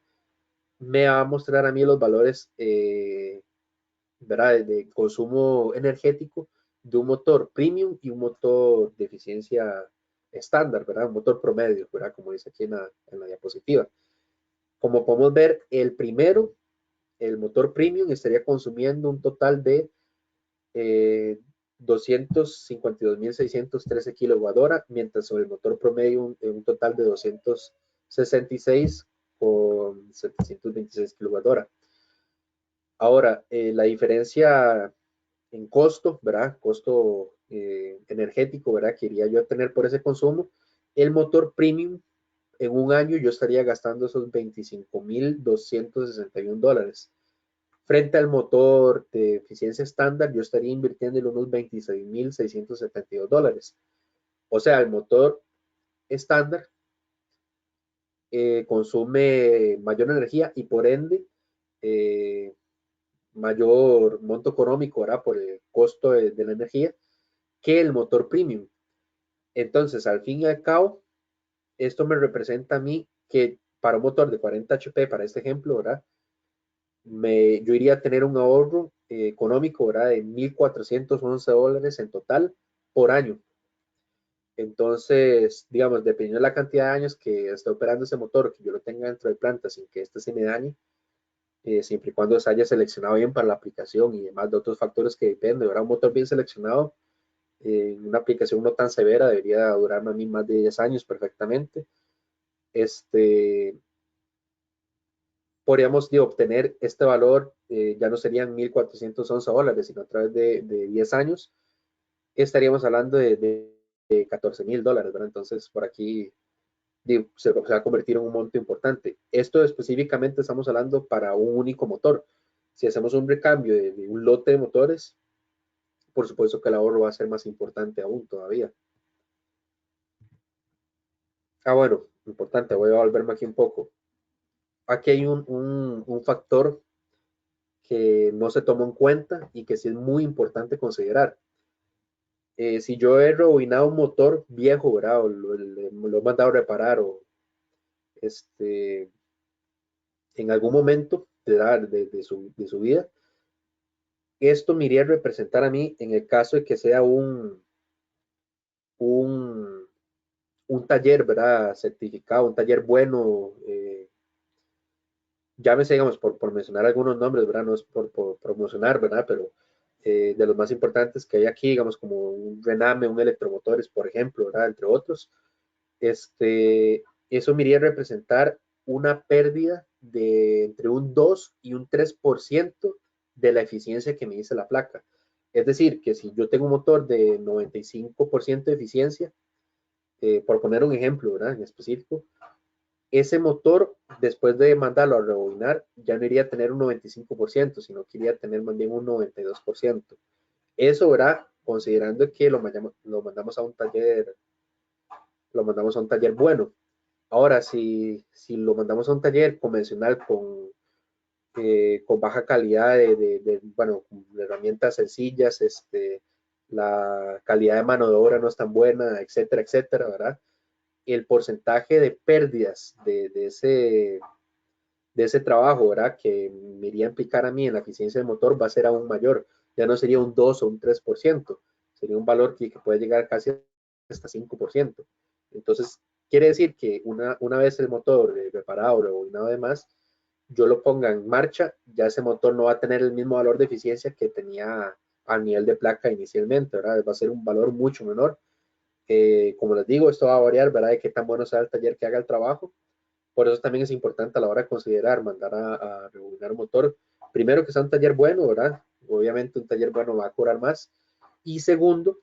me va a mostrar a mí los valores, ¿verdad? De consumo energético de un motor premium y un motor de eficiencia estándar, ¿verdad? Un motor promedio, ¿verdad? Como dice aquí en la diapositiva. Como podemos ver, el primero, el motor premium, estaría consumiendo un total de 252,613 kWh, mientras sobre el motor promedio un total de 266 con 726 kWh. Ahora, la diferencia en costo, ¿verdad? Costo energético, ¿verdad? Que iría yo a tener por ese consumo. El motor premium en un año yo estaría gastando esos $25,261. Frente al motor de eficiencia estándar, yo estaría invirtiendo en unos $26,672. O sea, el motor estándar consume mayor energía y por ende eh, mayor monto económico, ¿verdad? Por el costo de la energía que el motor premium. Entonces, al fin y al cabo, esto me representa a mí que para un motor de 40 HP, para este ejemplo, ¿verdad? Yo iría a tener un ahorro económico, ¿verdad? De $1,411 en total por año. Entonces, digamos, dependiendo de la cantidad de años que esté operando ese motor, que yo lo tenga dentro de planta sin que este se me dañe, siempre y cuando se haya seleccionado bien para la aplicación y demás de otros factores que dependen, ¿verdad? Un motor bien seleccionado en una aplicación no tan severa debería durarme a mí más de 10 años perfectamente. Este, Podríamos obtener este valor, ya no serían $1,411, sino a través de 10 años, estaríamos hablando de $14,000, ¿verdad? Entonces, por aquí se va a convertir en un monto importante. Esto específicamente estamos hablando para un único motor. Si hacemos un recambio de un lote de motores, por supuesto que el ahorro va a ser más importante aún todavía. Bueno, importante, voy a volverme aquí un poco. Aquí hay un factor que no se tomó en cuenta y que sí es muy importante considerar. Si yo he rebobinado un motor viejo, ¿verdad? O lo he mandado a reparar o este, en algún momento de su vida, esto me iría a representar a mí en el caso de que sea un, un taller, ¿verdad? Certificado, un taller bueno, llámese, digamos, por mencionar algunos nombres, ¿verdad? No es por promocionar, ¿verdad? Pero de los más importantes que hay aquí, digamos, como un Rename, un Electromotores, por ejemplo, ¿verdad? Entre otros, eso me iría a representar una pérdida de entre un 2 y un 3% de la eficiencia que me dice la placa. Es decir, que si yo tengo un motor de 95% de eficiencia, por poner un ejemplo, ¿verdad? En específico, ese motor, después de mandarlo a rebobinar, ya no iría a tener un 95%, sino que iría a tener más bien un 92%. Eso, ¿verdad? Considerando que lo mandamos a un taller, lo mandamos a un taller bueno. Ahora, si lo mandamos a un taller convencional con baja calidad bueno, de herramientas sencillas, la calidad de mano de obra no es tan buena, etcétera, etcétera, ¿verdad? El porcentaje de pérdidas de ese trabajo, ¿verdad? Que me iría a implicar a mí en la eficiencia del motor va a ser aún mayor. Ya no sería un 2 o un 3%, sería un valor que puede llegar casi hasta 5%. Entonces, quiere decir que una vez el motor reparado, rebobinado además, yo lo ponga en marcha, ya ese motor no va a tener el mismo valor de eficiencia que tenía a nivel de placa inicialmente, ¿verdad? Va a ser un valor mucho menor. Como les digo, esto va a variar, ¿verdad? De qué tan bueno sea el taller que haga el trabajo. Por eso también es importante a la hora de considerar mandar a rebobinar un motor. Primero, que sea un taller bueno, ¿verdad? Obviamente un taller bueno va a cobrar más. Y segundo,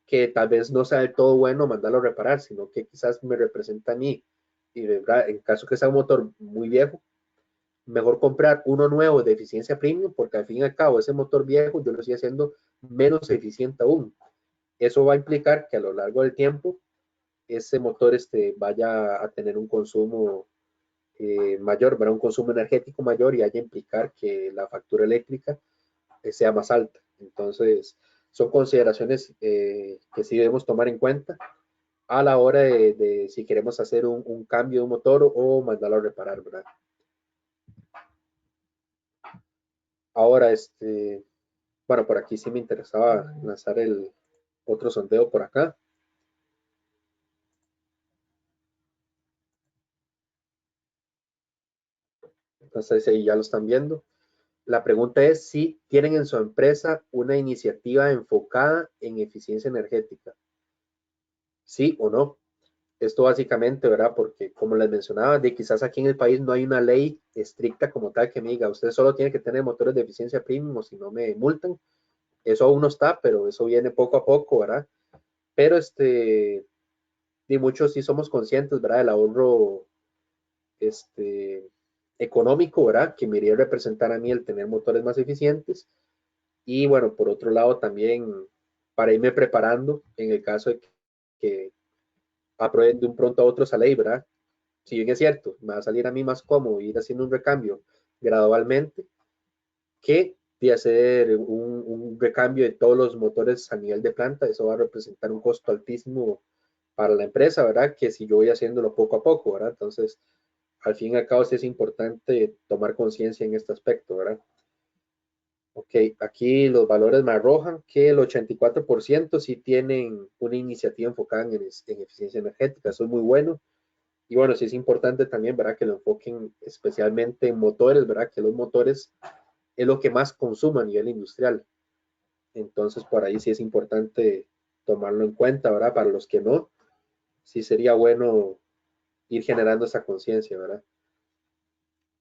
que tal vez no sea del todo bueno mandarlo a reparar, sino que quizás me representa a mí. Y ¿verdad? En caso que sea un motor muy viejo, mejor comprar uno nuevo de eficiencia premium, porque al fin y al cabo ese motor viejo yo lo estoy haciendo menos eficiente aún. Eso va a implicar que a lo largo del tiempo ese motor vaya a tener un consumo mayor, ¿verdad? Un consumo energético mayor y haya implicar que la factura eléctrica sea más alta. Entonces, son consideraciones que sí debemos tomar en cuenta a la hora de si queremos hacer un cambio de un motor o mandarlo a reparar, ¿verdad? Ahora, bueno, por aquí sí me interesaba lanzar el otro sondeo por acá. Entonces, ahí ya lo están viendo. La pregunta es si tienen en su empresa una iniciativa enfocada en eficiencia energética. ¿Sí o no? Esto básicamente, ¿verdad? Porque como les mencionaba, de quizás aquí en el país no hay una ley estricta como tal que me diga, usted solo tiene que tener motores de eficiencia premium o si no me multan. Eso aún no está, pero eso viene poco a poco, ¿verdad? Pero y muchos sí somos conscientes, ¿verdad? Del ahorro este, económico, ¿verdad? Que me iría a representar a mí el tener motores más eficientes. Y bueno, por otro lado también para irme preparando en el caso de que aprueben de un pronto a otro esa ley, ¿verdad? Si bien es cierto, me va a salir a mí más cómodo ir haciendo un recambio gradualmente que de hacer un recambio de todos los motores a nivel de planta. Eso va a representar un costo altísimo para la empresa, ¿verdad? Que si yo voy haciéndolo poco a poco, ¿verdad? Entonces, al fin y al cabo, sí es importante tomar conciencia en este aspecto, ¿verdad? Ok, aquí los valores me arrojan que el 84% sí tienen una iniciativa enfocada en eficiencia energética. Eso es muy bueno. Y bueno, sí es importante también, ¿verdad? Que lo enfoquen especialmente en motores, ¿verdad? Que los motores es lo que más consume a nivel industrial. Entonces, por ahí sí es importante tomarlo en cuenta, ¿verdad? Para los que no, sí sería bueno ir generando esa conciencia, ¿verdad?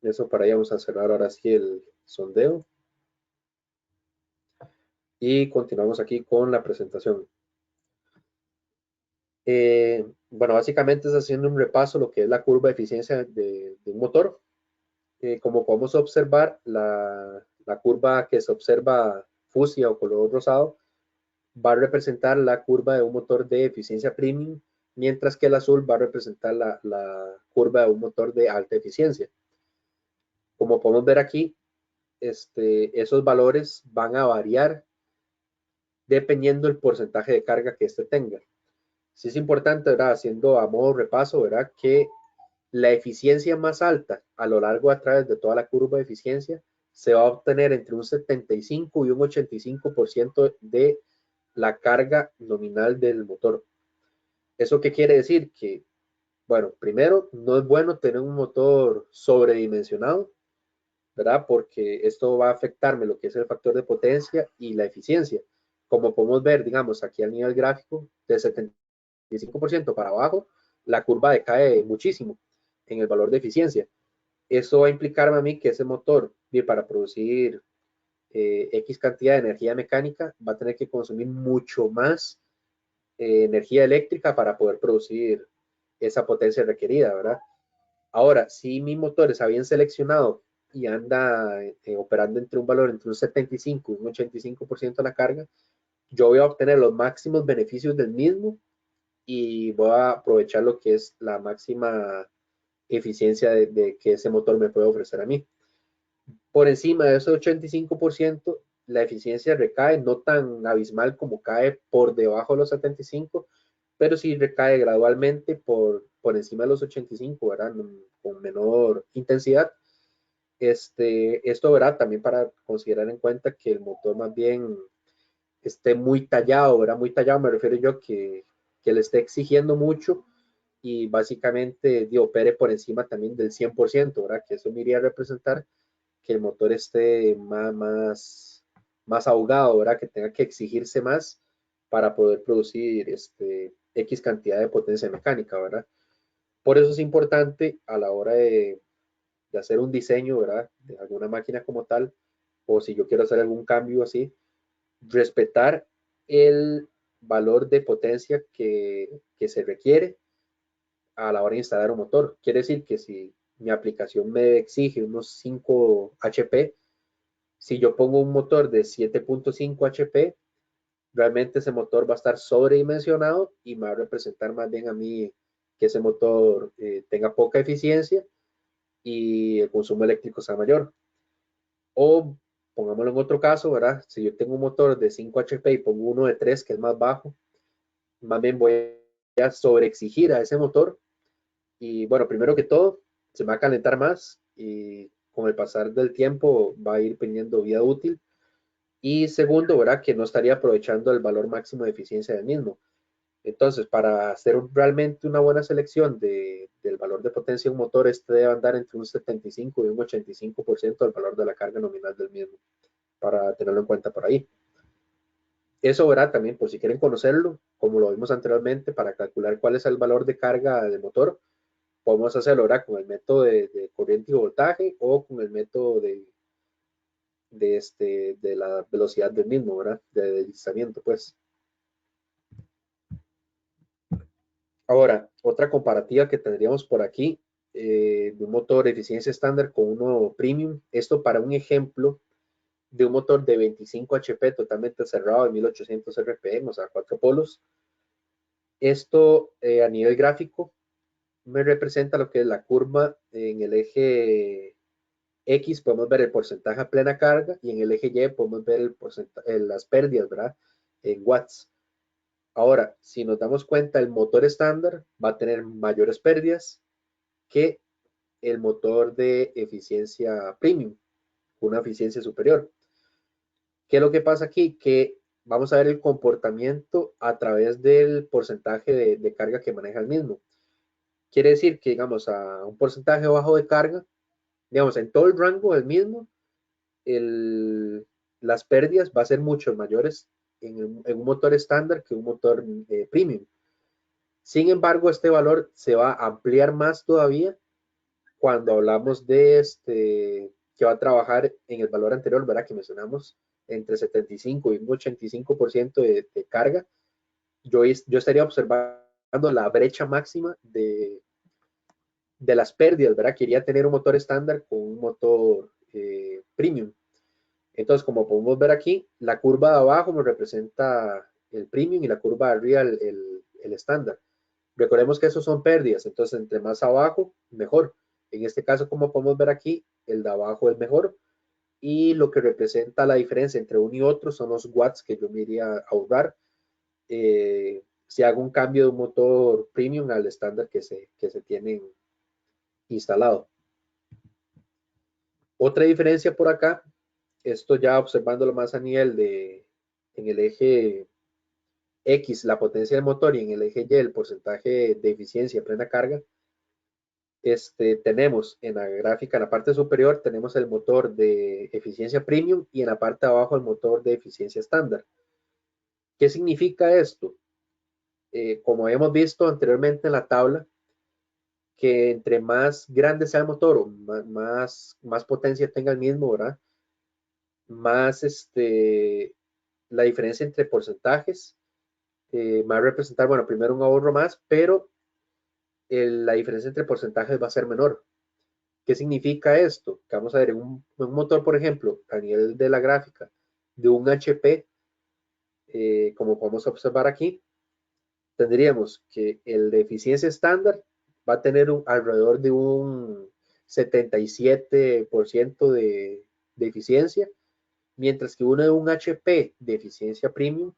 Eso para ahí vamos a cerrar ahora sí el sondeo y continuamos aquí con la presentación. Bueno, básicamente es haciendo un repaso lo que es la curva de eficiencia de un motor. Como podemos observar, la curva que se observa fucsia o color rosado va a representar la curva de un motor de eficiencia premium, mientras que el azul va a representar la curva de un motor de alta eficiencia. Como podemos ver aquí, esos valores van a variar dependiendo del porcentaje de carga que este tenga. Sí es importante, ¿verdad? Haciendo a modo repaso, ¿verdad? Que la eficiencia más alta a lo largo a través de toda la curva de eficiencia se va a obtener entre un 75 y un 85% de la carga nominal del motor. ¿Eso qué quiere decir? Que, bueno, primero, no es bueno tener un motor sobredimensionado, ¿verdad? Porque esto va a afectarme lo que es el factor de potencia y la eficiencia. Como podemos ver, digamos, aquí al nivel gráfico, de 75% para abajo, la curva decae muchísimo en el valor de eficiencia. Eso va a implicarme a mí que ese motor, para producir X cantidad de energía mecánica, va a tener que consumir mucho más energía eléctrica para poder producir esa potencia requerida, ¿verdad? Ahora, si mi motor está bien seleccionado y anda operando entre un valor entre un 75 y un 85% de la carga, yo voy a obtener los máximos beneficios del mismo y voy a aprovechar lo que es la máxima eficiencia de que ese motor me puede ofrecer a mí. Por encima de ese 85%, la eficiencia recae no tan abismal como cae por debajo de los 75, pero sí recae gradualmente por encima de los 85, ¿verdad? Con menor intensidad. Esto, ¿verdad? También para considerar en cuenta que el motor más bien esté muy tallado, ¿verdad? Muy tallado me refiero yo que le esté exigiendo mucho y básicamente opere por encima también del 100%, ¿verdad? Que eso me iría a representar que el motor esté más ahogado, ¿verdad? Que tenga que exigirse más para poder producir X cantidad de potencia mecánica, ¿verdad? Por eso es importante a la hora de hacer un diseño, ¿verdad? De alguna máquina como tal, o si yo quiero hacer algún cambio así, respetar el valor de potencia que se requiere a la hora de instalar un motor. Quiere decir que si mi aplicación me exige unos 5 HP, si yo pongo un motor de 7.5 HP, realmente ese motor va a estar sobredimensionado y me va a representar más bien a mí que ese motor tenga poca eficiencia y el consumo eléctrico sea mayor. O pongámoslo en otro caso, ¿verdad? Si yo tengo un motor de 5 HP y pongo uno de 3 que es más bajo, más bien voy a sobreexigir a ese motor y bueno, primero que todo, se va a calentar más y con el pasar del tiempo va a ir perdiendo vida útil. Y segundo, ¿verdad? Que no estaría aprovechando el valor máximo de eficiencia del mismo. Entonces, para hacer realmente una buena selección del valor de potencia de un motor, este debe andar entre un 75 y un 85% del valor de la carga nominal del mismo, para tenerlo en cuenta por ahí. Eso, ¿verdad? También, por si quieren conocerlo, como lo vimos anteriormente, para calcular cuál es el valor de carga del motor, podemos hacerlo, ¿verdad? Con el método de corriente y voltaje o con el método de la velocidad del mismo, ¿verdad? De deslizamiento, pues. Ahora, otra comparativa que tendríamos por aquí de un motor de eficiencia estándar con uno premium, esto para un ejemplo de un motor de 25 HP totalmente cerrado de 1800 RPM, o sea, 4 polos. Esto a nivel gráfico me representa lo que es la curva en el eje X, podemos ver el porcentaje a plena carga y en el eje Y podemos ver las pérdidas, ¿verdad? En watts. Ahora, si nos damos cuenta, el motor estándar va a tener mayores pérdidas que el motor de eficiencia premium, una eficiencia superior. ¿Qué es lo que pasa aquí? Que vamos a ver el comportamiento a través del porcentaje de carga que maneja el mismo. Quiere decir que, digamos, a un porcentaje bajo de carga, digamos, en todo el rango del mismo, las pérdidas va a ser mucho mayores en un motor estándar que un motor premium. Sin embargo, este valor se va a ampliar más todavía cuando hablamos de que va a trabajar en el valor anterior, ¿verdad? Que mencionamos entre 75 y un 85% de carga. Yo estaría observando la brecha máxima de las pérdidas, ¿verdad? Quería tener un motor estándar con un motor premium. Entonces, como podemos ver aquí, la curva de abajo nos representa el premium y la curva de arriba el estándar. Recordemos que esos son pérdidas, entonces entre más abajo, mejor. En este caso, como podemos ver aquí, el de abajo es mejor y lo que representa la diferencia entre uno y otro son los watts que yo me iría a ahorrar si hago un cambio de un motor premium al estándar que se tienen instalado. Otra diferencia por acá, esto ya observándolo más a nivel en el eje X, la potencia del motor y en el eje Y, el porcentaje de eficiencia plena carga, tenemos en la gráfica, en la parte superior, tenemos el motor de eficiencia premium y en la parte de abajo el motor de eficiencia estándar. ¿Qué significa esto? Como habíamos visto anteriormente en la tabla, que entre más grande sea el motor o más potencia tenga el mismo, ¿verdad? Más la diferencia entre porcentajes va a representar, bueno, primero un ahorro más, pero la diferencia entre porcentajes va a ser menor. ¿Qué significa esto? Que vamos a ver, en un motor, por ejemplo, a nivel de la gráfica, de un HP, como podemos observar aquí, tendríamos que el de eficiencia estándar va a tener alrededor de un 77% de eficiencia, mientras que uno de un HP de eficiencia premium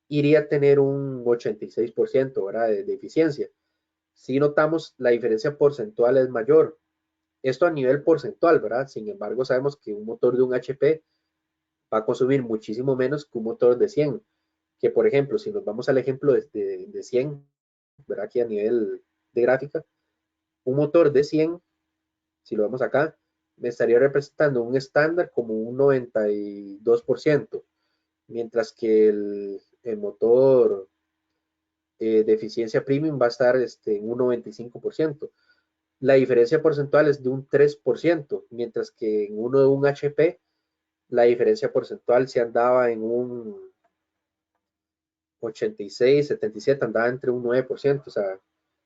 iría a tener un 86%, ¿verdad? De eficiencia. Si notamos, la diferencia porcentual es mayor. Esto a nivel porcentual, ¿verdad? Sin embargo, sabemos que un motor de un HP va a consumir muchísimo menos que un motor de 100. Que, por ejemplo, si nos vamos al ejemplo de 100, ¿verdad? Aquí a nivel de gráfica, un motor de 100, si lo vemos acá, me estaría representando un estándar como un 92%, mientras que el motor de eficiencia premium va a estar en un 95%. La diferencia porcentual es de un 3%, mientras que en uno de un HP la diferencia porcentual se andaba en un 86, 77, andaba entre un 9%. O sea,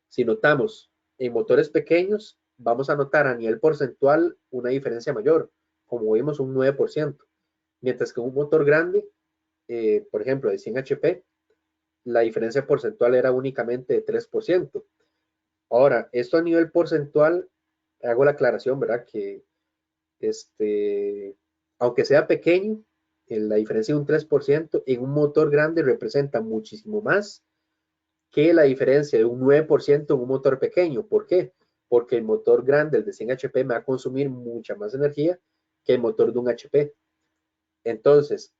si notamos en motores pequeños, vamos a notar a nivel porcentual una diferencia mayor, como vimos un 9%, mientras que un motor grande, por ejemplo, de 100 HP, la diferencia porcentual era únicamente de 3%. Ahora, esto a nivel porcentual, hago la aclaración, ¿verdad? Que aunque sea pequeño, la diferencia de un 3% en un motor grande representa muchísimo más que la diferencia de un 9% en un motor pequeño. ¿Por qué? Porque el motor grande, el de 100 HP, me va a consumir mucha más energía que el motor de un HP. Entonces,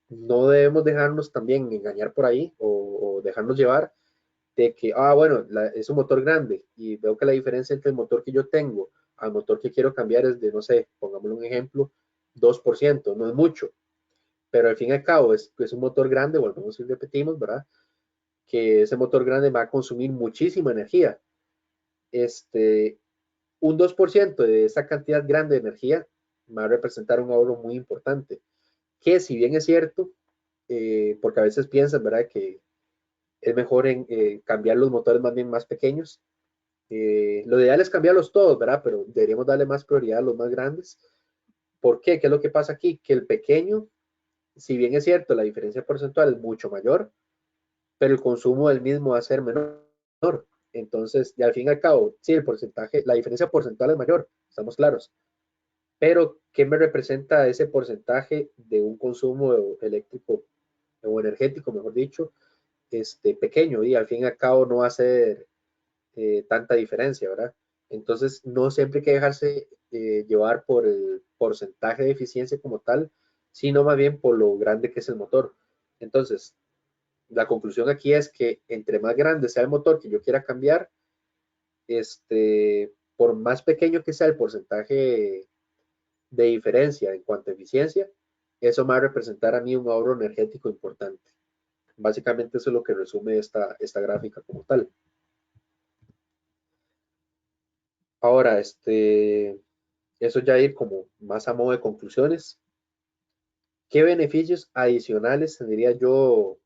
no debemos dejarnos también engañar por ahí o dejarnos llevar de que, bueno, es un motor grande y veo que la diferencia entre el motor que yo tengo al motor que quiero cambiar es de, no sé, pongámosle un ejemplo, 2%, no es mucho, pero al fin y al cabo es un motor grande, volvemos y repetimos, ¿verdad? Que ese motor grande va a consumir muchísima energía. Este, un 2% de esa cantidad grande de energía va a representar un ahorro muy importante, que si bien es cierto, porque a veces piensan, ¿verdad? Que es mejor cambiar los motores más bien más pequeños. Lo ideal es cambiarlos todos, ¿verdad? Pero deberíamos darle más prioridad a los más grandes. ¿Por qué? ¿Qué es lo que pasa aquí? Que el pequeño, si bien es cierto, la diferencia porcentual es mucho mayor, pero el consumo del mismo va a ser menor. Entonces, y al fin y al cabo, sí, el porcentaje, la diferencia porcentual es mayor, estamos claros. Pero, ¿qué me representa ese porcentaje de un consumo eléctrico o energético, mejor dicho, pequeño? Y al fin y al cabo no va a ser tanta diferencia, ¿verdad? Entonces, no siempre hay que dejarse llevar por el porcentaje de eficiencia como tal, sino más bien por lo grande que es el motor. Entonces, la conclusión aquí es que entre más grande sea el motor que yo quiera cambiar, por más pequeño que sea el porcentaje de diferencia en cuanto a eficiencia, eso me va a representar a mí un ahorro energético importante. Básicamente eso es lo que resume esta gráfica como tal. Ahora, eso ya ir como más a modo de conclusiones. ¿Qué beneficios adicionales tendría yo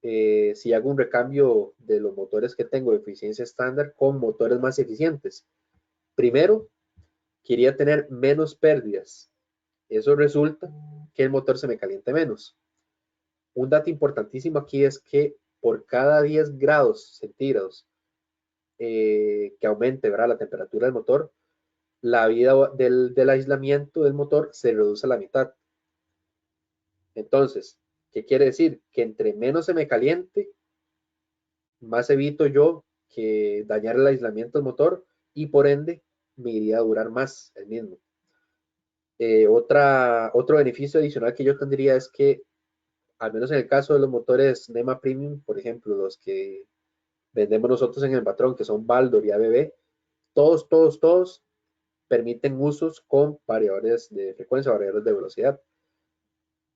si hago un recambio de los motores que tengo de eficiencia estándar con motores más eficientes. Primero, quería tener menos pérdidas. Eso resulta que el motor se me caliente menos. Un dato importantísimo aquí es que por cada 10 grados centígrados que aumente, ¿verdad?, la temperatura del motor, la vida del aislamiento del motor se reduce a la mitad. Entonces, ¿qué quiere decir? Que entre menos se me caliente, más evito yo que dañar el aislamiento del motor y por ende me iría a durar más el mismo. Otro beneficio adicional que yo tendría es que, al menos en el caso de los motores NEMA Premium, por ejemplo, los que vendemos nosotros en el patrón, que son Baldor y ABB, todos permiten usos con variadores de frecuencia, variadores de velocidad.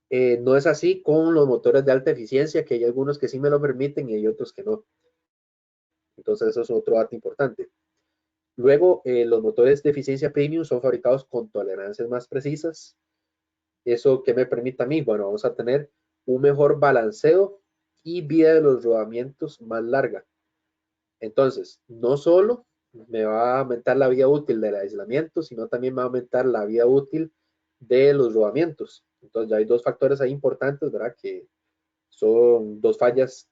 No es así con los motores de alta eficiencia, que hay algunos que sí me lo permiten y hay otros que no. Entonces eso es otro dato importante. Luego, los motores de eficiencia premium son fabricados con tolerancias más precisas. ¿Eso qué me permite a mí? Bueno, vamos a tener un mejor balanceo y vida de los rodamientos más larga. Entonces, no solo me va a aumentar la vida útil del aislamiento, sino también me va a aumentar la vida útil de los rodamientos. Entonces, ya hay dos factores ahí importantes, ¿verdad? Que son dos fallas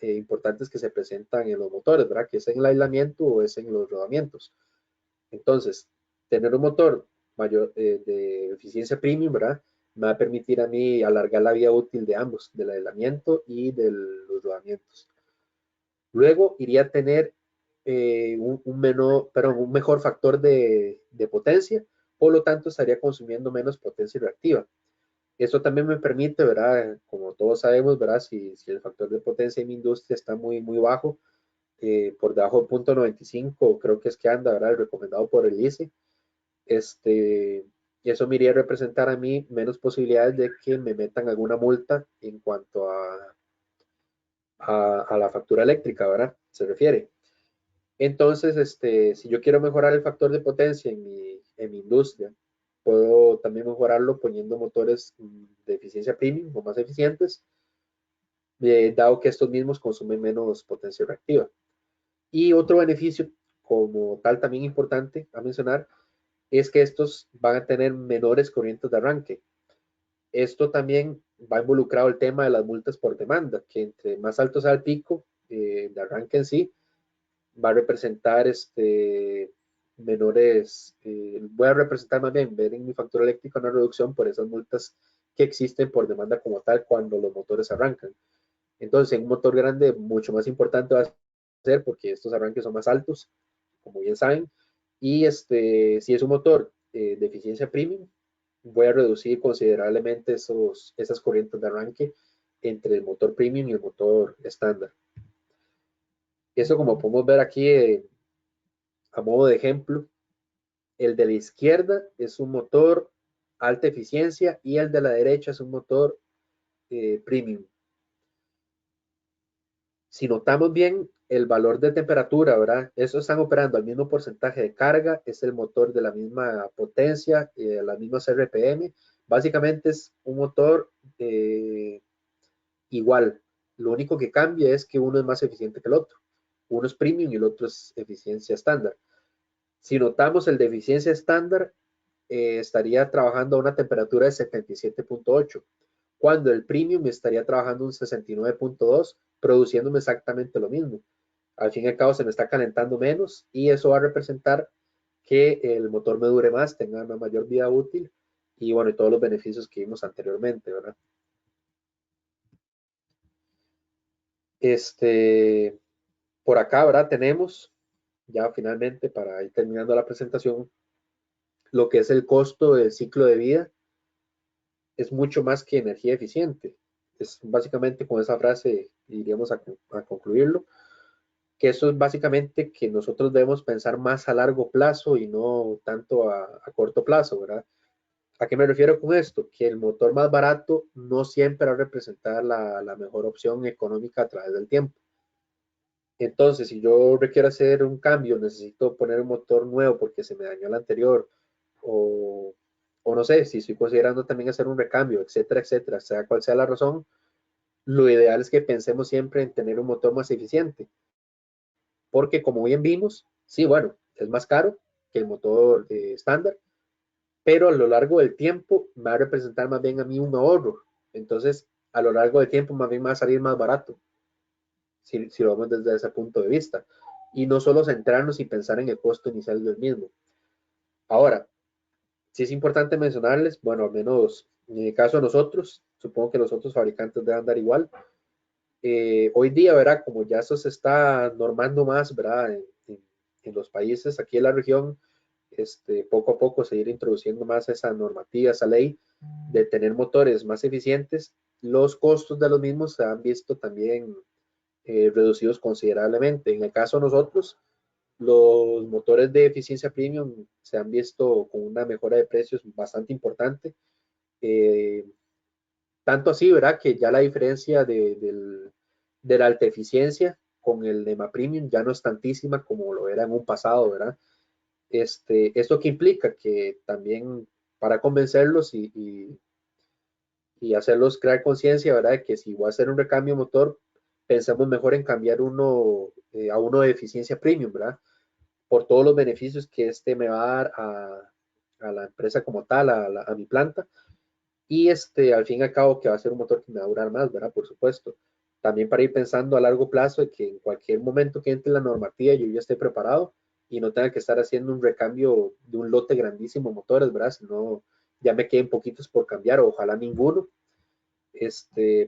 importantes que se presentan en los motores, ¿verdad? Que es en el aislamiento o es en los rodamientos. Entonces, tener un motor mayor de eficiencia premium, ¿verdad? Me va a permitir a mí alargar la vida útil de ambos, del aislamiento y de los rodamientos. Luego iría a tener un mejor factor de potencia, por lo tanto estaría consumiendo menos potencia reactiva. Esto también me permite, ¿verdad? Como todos sabemos, ¿verdad? Si el factor de potencia en mi industria está muy bajo, por debajo de 0.95, creo que es que anda, ¿verdad? El recomendado por el ICE, y eso me iría a representar a mí menos posibilidades de que me metan alguna multa en cuanto a la factura eléctrica, ¿verdad? Se refiere. Entonces, si yo quiero mejorar el factor de potencia en mi industria, puedo también mejorarlo poniendo motores de eficiencia premium o más eficientes, dado que estos mismos consumen menos potencia reactiva. Y otro beneficio como tal también importante a mencionar es que estos van a tener menores corrientes de arranque. Esto también va involucrado el tema de las multas por demanda, que entre más alto sea el pico de arranque en sí, va a representar menores, voy a representar más bien, ver en mi factura eléctrica una reducción por esas multas que existen por demanda como tal cuando los motores arrancan. Entonces, en un motor grande, mucho más importante va a ser porque estos arranques son más altos, como bien saben, y si es un motor de eficiencia premium, voy a reducir considerablemente esas corrientes de arranque entre el motor premium y el motor estándar. Eso, como podemos ver aquí, a modo de ejemplo, el de la izquierda es un motor alta eficiencia y el de la derecha es un motor premium. Si notamos bien el valor de temperatura, ¿verdad? Estos están operando al mismo porcentaje de carga, es el motor de la misma potencia, las mismas RPM. Básicamente es un motor igual. Lo único que cambia es que uno es más eficiente que el otro. Uno es premium y el otro es eficiencia estándar. Si notamos el de eficiencia estándar, estaría trabajando a una temperatura de 77.8, cuando el premium estaría trabajando un 69.2, produciéndome exactamente lo mismo. Al fin y al cabo se me está calentando menos y eso va a representar que el motor me dure más, tenga una mayor vida útil y bueno, y todos los beneficios que vimos anteriormente, ¿verdad? Este, por acá, ¿verdad? Tenemos ya finalmente para ir terminando la presentación lo que es el costo del ciclo de vida. Es mucho más que energía eficiente. Es básicamente con esa frase iríamos a concluirlo, que eso es básicamente que nosotros debemos pensar más a largo plazo y no tanto a corto plazo, ¿verdad? ¿A qué me refiero con esto? Que el motor más barato no siempre va a representar la mejor opción económica a través del tiempo. Entonces, si yo requiero hacer un cambio, necesito poner un motor nuevo porque se me dañó el anterior, o no sé, si estoy considerando también hacer un recambio, etcétera, etcétera, sea cual sea la razón, lo ideal es que pensemos siempre en tener un motor más eficiente, porque como bien vimos, sí, bueno, es más caro que el motor estándar, pero a lo largo del tiempo va a representar más bien a mí un ahorro. Entonces, a lo largo del tiempo más bien va a salir más barato, si lo vemos desde ese punto de vista. Y no solo centrarnos y pensar en el costo inicial del mismo. Ahora, sí es importante mencionarles, bueno, al menos en el caso de nosotros, supongo que los otros fabricantes deben dar igual. Hoy día, ¿verdad? Como ya eso se está normando más, ¿verdad? En los países, aquí en la región, poco a poco seguir introduciendo más esa normativa, esa ley de tener motores más eficientes, los costos de los mismos se han visto también reducidos considerablemente. En el caso de nosotros, los motores de eficiencia premium se han visto con una mejora de precios bastante importante. Eh, Tanto así, ¿verdad? Que ya la diferencia de la alta eficiencia con el NEMA Premium ya no es tantísima como lo era en un pasado, ¿verdad? Esto que implica que también para convencerlos y hacerlos crear conciencia, ¿verdad? De que si voy a hacer un recambio motor, pensemos mejor en cambiar a uno de eficiencia premium, ¿verdad? Por todos los beneficios que este me va a dar a la empresa como tal, a mi planta. Y al fin y al cabo que va a ser un motor que me va a durar más, ¿verdad? Por supuesto. También para ir pensando a largo plazo de que en cualquier momento que entre la normativa yo ya esté preparado y no tenga que estar haciendo un recambio de un lote grandísimo de motores, ¿verdad? Sino ya me queden poquitos por cambiar, o ojalá ninguno,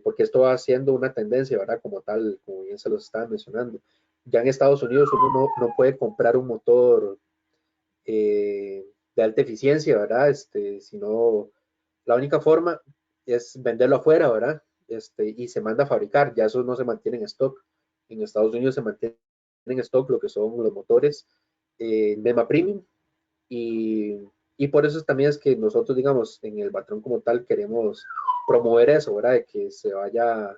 porque esto va siendo una tendencia, ¿verdad? Como tal, como bien se los estaba mencionando. Ya en Estados Unidos uno no puede comprar un motor de alta eficiencia, ¿verdad? Sino la única forma es venderlo afuera, ¿verdad? Y se manda a fabricar, ya eso no se mantiene en stock. En Estados Unidos se mantiene en stock lo que son los motores NEMA Premium y, y por eso también es que nosotros, digamos, en el Batrón como tal queremos promover eso, ¿verdad? De que se vaya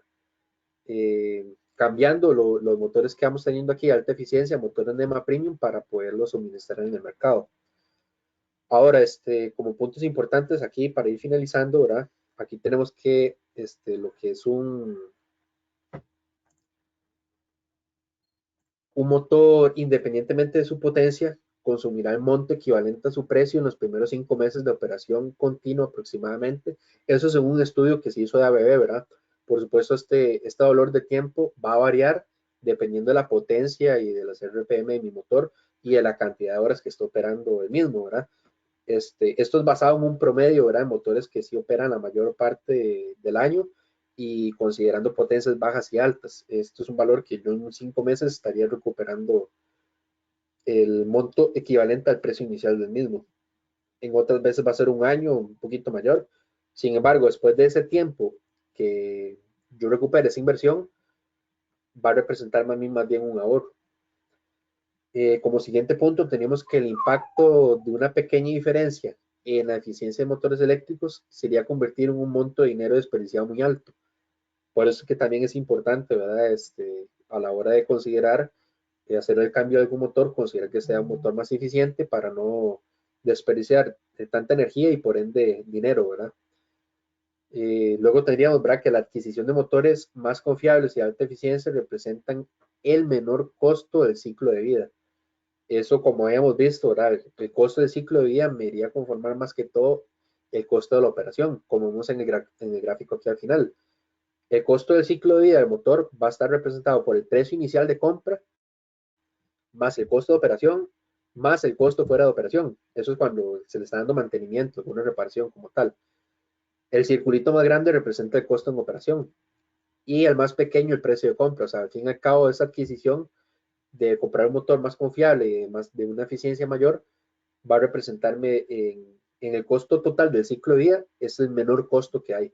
cambiando los motores que vamos teniendo aquí de alta eficiencia, motores NEMA Premium para poderlos suministrar en el mercado. Ahora, como puntos importantes aquí para ir finalizando, ¿verdad? Aquí tenemos que lo que es un motor, independientemente de su potencia, consumirá el monto equivalente a su precio en los primeros 5 meses de operación continua aproximadamente. Eso según un estudio que se hizo de ABB, ¿verdad? Por supuesto, este valor de tiempo va a variar dependiendo de la potencia y de las RPM de mi motor y de la cantidad de horas que esté operando el mismo, ¿verdad? Esto es basado en un promedio, ¿verdad? De motores que sí operan la mayor parte del año y considerando potencias bajas y altas. Esto es un valor que yo en 5 meses estaría recuperando el monto equivalente al precio inicial del mismo. En otras veces va a ser un año un poquito mayor. Sin embargo, después de ese tiempo que yo recupere esa inversión, va a representarme a mí más bien un ahorro. Como siguiente punto, tenemos que el impacto de una pequeña diferencia en la eficiencia de motores eléctricos sería convertir en un monto de dinero desperdiciado muy alto. Por eso que también es importante, ¿verdad? A la hora de considerar hacer el cambio de algún motor, considerar que sea un motor más eficiente para no desperdiciar tanta energía y por ende dinero, ¿verdad? Luego tendríamos, ¿verdad? Que la adquisición de motores más confiables y de alta eficiencia representan el menor costo del ciclo de vida. Eso, como habíamos visto, ¿verdad? El costo del ciclo de vida me iría a conformar más que todo el costo de la operación, como vemos en el gráfico aquí al final. El costo del ciclo de vida del motor va a estar representado por el precio inicial de compra, más el costo de operación, más el costo fuera de operación. Eso es cuando se le está dando mantenimiento, una reparación como tal. El circulito más grande representa el costo en operación y el más pequeño el precio de compra. O sea, al fin y al cabo, esa adquisición de comprar un motor más confiable y de una eficiencia mayor va a representarme en el costo total del ciclo de vida, es el menor costo que hay.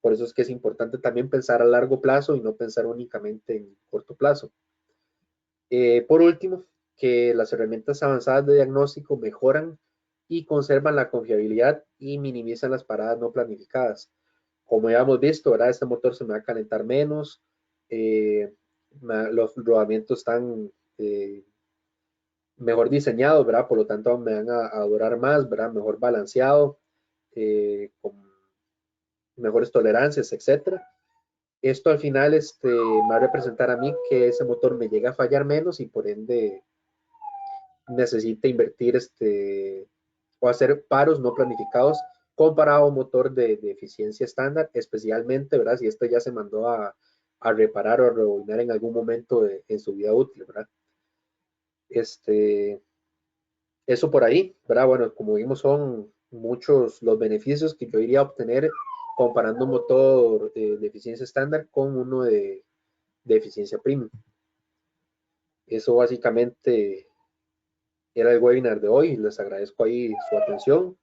Por eso es que es importante también pensar a largo plazo y no pensar únicamente en corto plazo. Por último, que las herramientas avanzadas de diagnóstico mejoran y conservan la confiabilidad y minimizan las paradas no planificadas. Como ya hemos visto, ¿verdad? Este motor se me va a calentar menos, eh, los rodamientos están mejor diseñados, ¿verdad? Por lo tanto, me van a durar más, ¿verdad? Mejor balanceado, con mejores tolerancias, etcétera. Esto al final me va a representar a mí que ese motor me llega a fallar menos y por ende necesita invertir o hacer paros no planificados comparado a un motor de eficiencia estándar, especialmente, ¿verdad? Si este ya se mandó a reparar o a rebobinar en algún momento en su vida útil, ¿verdad? Este, eso por ahí, ¿verdad? Bueno, como vimos, son muchos los beneficios que yo iría a obtener comparando un motor de eficiencia estándar con uno de eficiencia premium. Eso básicamente era el webinar de hoy. Les agradezco ahí su atención.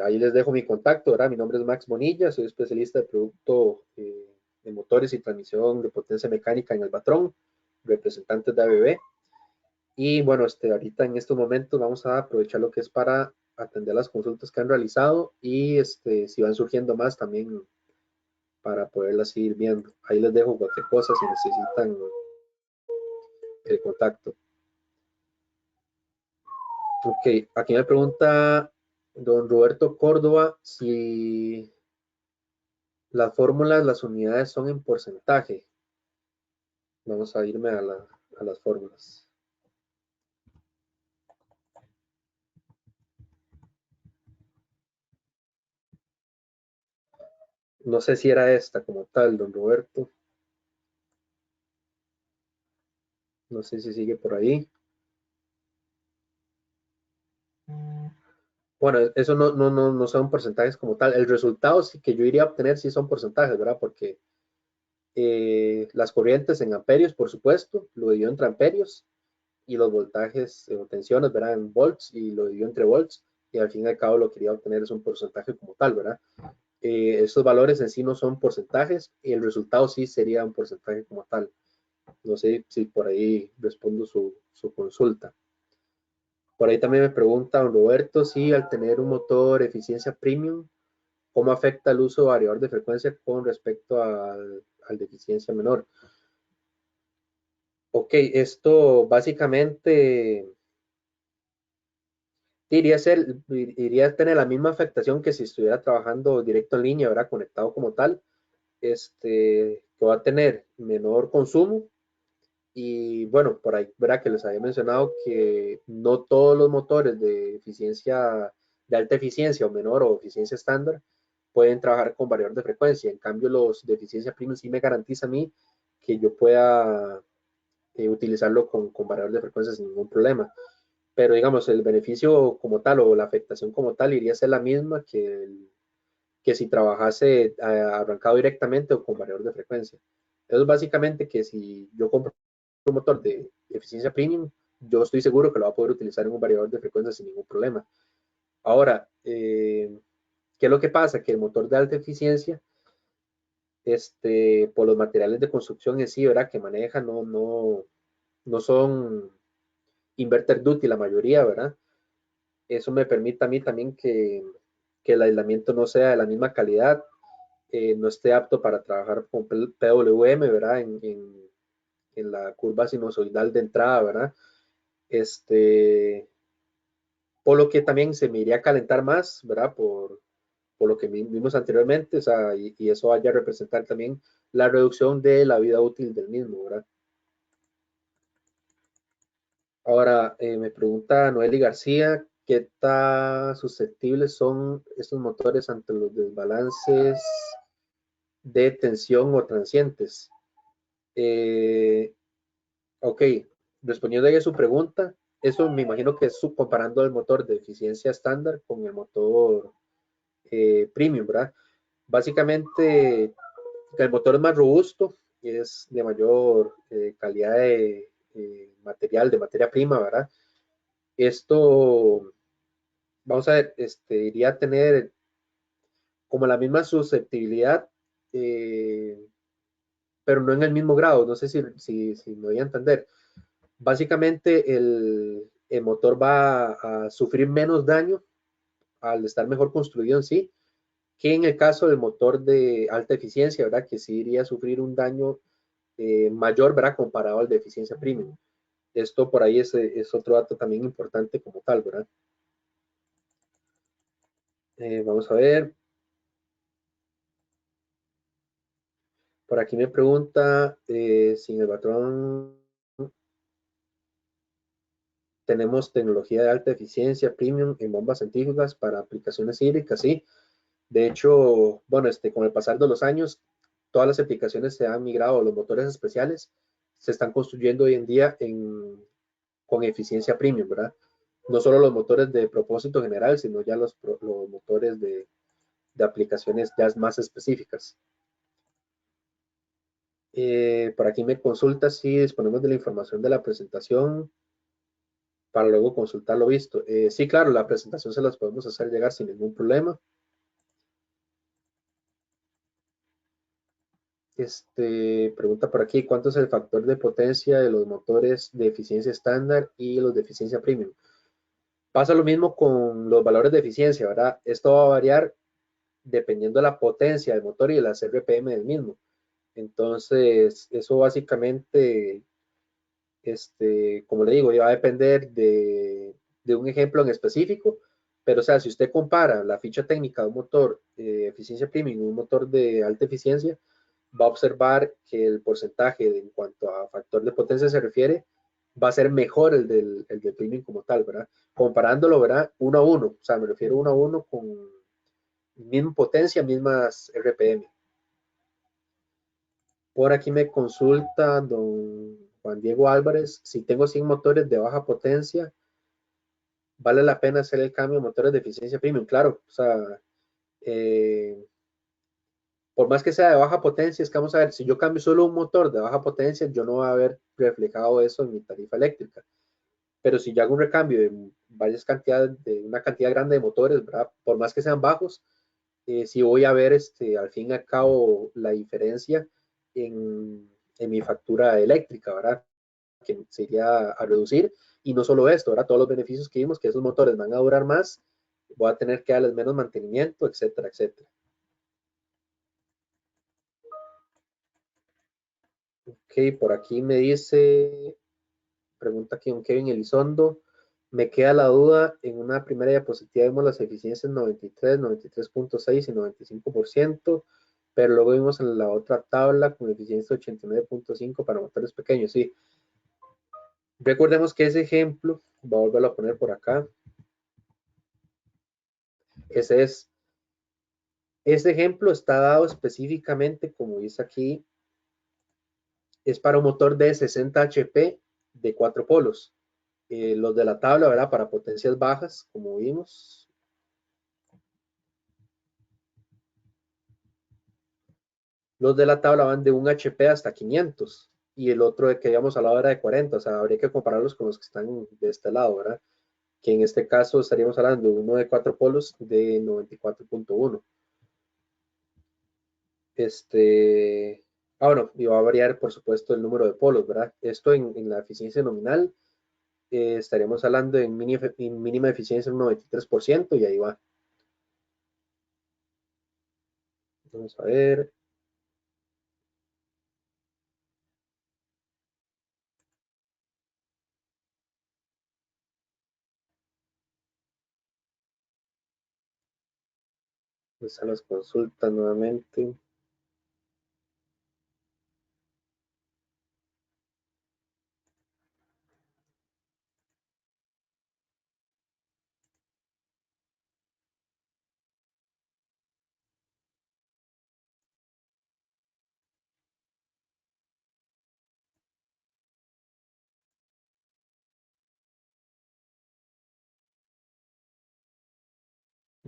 Ahí les dejo mi contacto, ¿verdad? Mi nombre es Max Bonilla, soy especialista de producto de motores y transmisión de potencia mecánica en el Batrón, representante de ABB. Y bueno, ahorita en estos momentos vamos a aprovechar lo que es para atender las consultas que han realizado y si van surgiendo más también para poderlas ir viendo. Ahí les dejo cualquier cosa si necesitan el contacto. Ok, aquí me pregunta don Roberto Córdoba si las fórmulas, las unidades son en porcentaje. Vamos a irme a las fórmulas. No sé si era esta como tal, don Roberto. No sé si sigue por ahí. Bueno, eso no son porcentajes como tal. El resultado sí que yo iría a obtener sí son porcentajes, ¿verdad? Porque las corrientes en amperios, por supuesto, lo dividió entre amperios y los voltajes o tensiones, ¿verdad? En volts y lo dividió entre volts y al fin y al cabo lo que quería obtener es un porcentaje como tal, ¿verdad? Estos valores en sí no son porcentajes y el resultado sí sería un porcentaje como tal. No sé si por ahí respondo su consulta. Por ahí también me pregunta don Roberto si al tener un motor eficiencia premium, ¿cómo afecta el uso de variador de frecuencia con respecto al de eficiencia menor? Ok, esto básicamente iría a tener la misma afectación que si estuviera trabajando directo en línea, ¿verdad? Conectado como tal, que va a tener menor consumo. Y bueno, por ahí, verá que les había mencionado que no todos los motores de eficiencia, de alta eficiencia o menor o eficiencia estándar pueden trabajar con variador de frecuencia. En cambio, los de eficiencia premium sí me garantiza a mí que yo pueda utilizarlo con variador de frecuencia sin ningún problema. Pero digamos, el beneficio como tal o la afectación como tal iría a ser la misma que si trabajase arrancado directamente o con variador de frecuencia. Eso es básicamente que si yo compro un motor de eficiencia premium, yo estoy seguro que lo va a poder utilizar en un variador de frecuencia sin ningún problema. Ahora, ¿qué es lo que pasa? Que el motor de alta eficiencia, por los materiales de construcción en sí, ¿verdad? Que maneja, no son inverter duty la mayoría, ¿verdad? Eso me permite a mí también que el aislamiento no sea de la misma calidad, no esté apto para trabajar con PWM, ¿verdad? En la curva sinusoidal de entrada, ¿verdad? Este, por lo que también se me iría a calentar más, ¿verdad? Por lo que vimos anteriormente, o sea, y eso vaya a representar también la reducción de la vida útil del mismo, ¿verdad? Ahora, me pregunta Noeli García, ¿qué tan susceptibles son estos motores ante los desbalances de tensión o transientes? Eh, ok, respondiendo ahí a su pregunta, eso me imagino que es comparando el motor de eficiencia estándar con el motor premium, ¿verdad? Básicamente, el motor es más robusto, es de mayor calidad de material, de materia prima, ¿verdad? Esto, vamos a ver, iría a tener como la misma susceptibilidad, eh, pero no en el mismo grado, no sé si me voy a entender. Básicamente, el motor va a sufrir menos daño al estar mejor construido en sí, que en el caso del motor de alta eficiencia, ¿verdad? Que sí iría a sufrir un daño mayor, ¿verdad? Comparado al de eficiencia premium. Esto por ahí es otro dato también importante como tal, ¿verdad? Vamos a ver. Por aquí me pregunta si en el patrón tenemos tecnología de alta eficiencia premium en bombas centrífugas para aplicaciones hídricas. Sí, de hecho, bueno, con el pasar de los años, todas las aplicaciones se han migrado, los motores especiales se están construyendo hoy en día con eficiencia premium, ¿verdad? No solo los motores de propósito general, sino ya los motores de aplicaciones ya más específicas. Por aquí me consulta si disponemos de la información de la presentación para luego consultar lo visto. Sí, claro, la presentación se las podemos hacer llegar sin ningún problema. Pregunta por aquí, ¿cuánto es el factor de potencia de los motores de eficiencia estándar y los de eficiencia premium? Pasa lo mismo con los valores de eficiencia, ¿verdad? Esto va a variar dependiendo de la potencia del motor y de las RPM del mismo. Entonces, eso básicamente, como le digo, va a depender de un ejemplo en específico, pero o sea, si usted compara la ficha técnica de un motor eficiencia premium y un motor de alta eficiencia, va a observar que el porcentaje en cuanto a factor de potencia se refiere va a ser mejor el del premium como tal, ¿verdad? Comparándolo, ¿verdad? Uno a uno, o sea, me refiero uno a uno con misma potencia, mismas RPM. Por aquí me consulta don Juan Diego Álvarez, si tengo 100 motores de baja potencia, ¿vale la pena hacer el cambio de motores de eficiencia premium? Claro, o sea, eh, por más que sea de baja potencia, es que vamos a ver, si yo cambio solo un motor de baja potencia, yo no voy a ver reflejado eso en mi tarifa eléctrica. Pero si yo hago un recambio de varias cantidades, de una cantidad grande de motores, ¿verdad? Por más que sean bajos, sí voy a ver al fin y al cabo la diferencia en mi factura eléctrica, ¿verdad? Que sería a reducir. Y no solo esto, ¿verdad? Todos los beneficios que vimos, que esos motores van a durar más, voy a tener que darles menos mantenimiento, etcétera, etcétera. Ok, por aquí me dice, pregunta aquí un Kevin Elizondo, me queda la duda, en una primera diapositiva vimos las eficiencias 93, 93.6 y 95%, pero luego vimos en la otra tabla con eficiencia 89.5 para motores pequeños. Sí, recordemos que ese ejemplo, voy a volverlo a poner por acá, ese es, ese ejemplo está dado específicamente, como dice aquí, es para un motor de 60 HP de 4 polos. Los de la tabla, ¿verdad? Para potencias bajas, como vimos. Los de la tabla van de 1 HP hasta 500 y el otro de que habíamos hablado era de 40, o sea, habría que compararlos con los que están de este lado, ¿verdad? Que en este caso estaríamos hablando de uno de 4 polos de 94.1. Bueno, y va a variar, por supuesto, el número de polos, ¿verdad? Esto en la eficiencia nominal estaríamos hablando en mínima eficiencia un 93% y ahí va. Vamos a ver. Están las consultas nuevamente.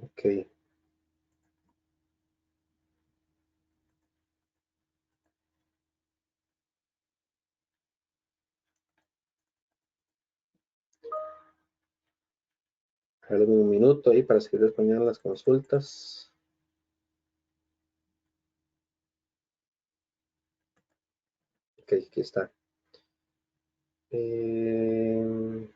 Ok. Regálame un minuto ahí para seguir respondiendo las consultas. Ok, aquí está. Eh,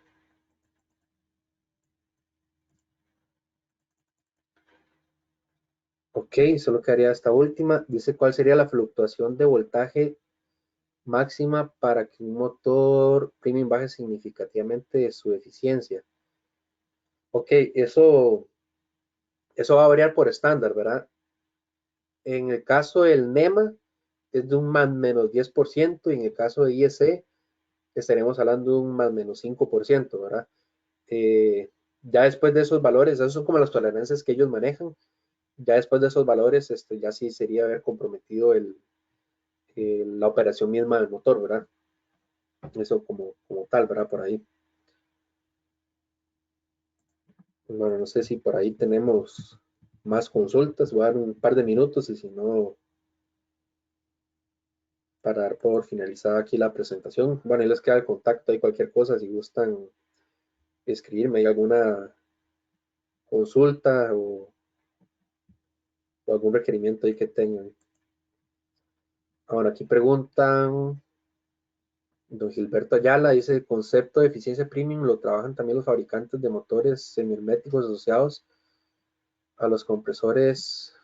ok, solo quedaría esta última. Dice cuál sería la fluctuación de voltaje máxima para que un motor premium baje significativamente su eficiencia. Ok, eso va a variar por estándar, ¿verdad? En el caso del NEMA, es de un más menos 10% y en el caso de IEC estaremos hablando de un más menos 5%, ¿verdad? Eh, ya después de esos valores, esos son como las tolerancias que ellos manejan, ya después de esos valores, ya sí sería haber comprometido la operación misma del motor, ¿verdad? Eso como tal, ¿verdad? Por ahí. Bueno, no sé si por ahí tenemos más consultas, voy a dar un par de minutos y si no, para dar por finalizada aquí la presentación. Bueno, ahí les queda el contacto, hay cualquier cosa, si gustan escribirme, hay alguna consulta o algún requerimiento ahí que tengan. Ahora, aquí preguntan, don Gilberto Ayala dice, el concepto de eficiencia premium lo trabajan también los fabricantes de motores semiherméticos asociados a los compresores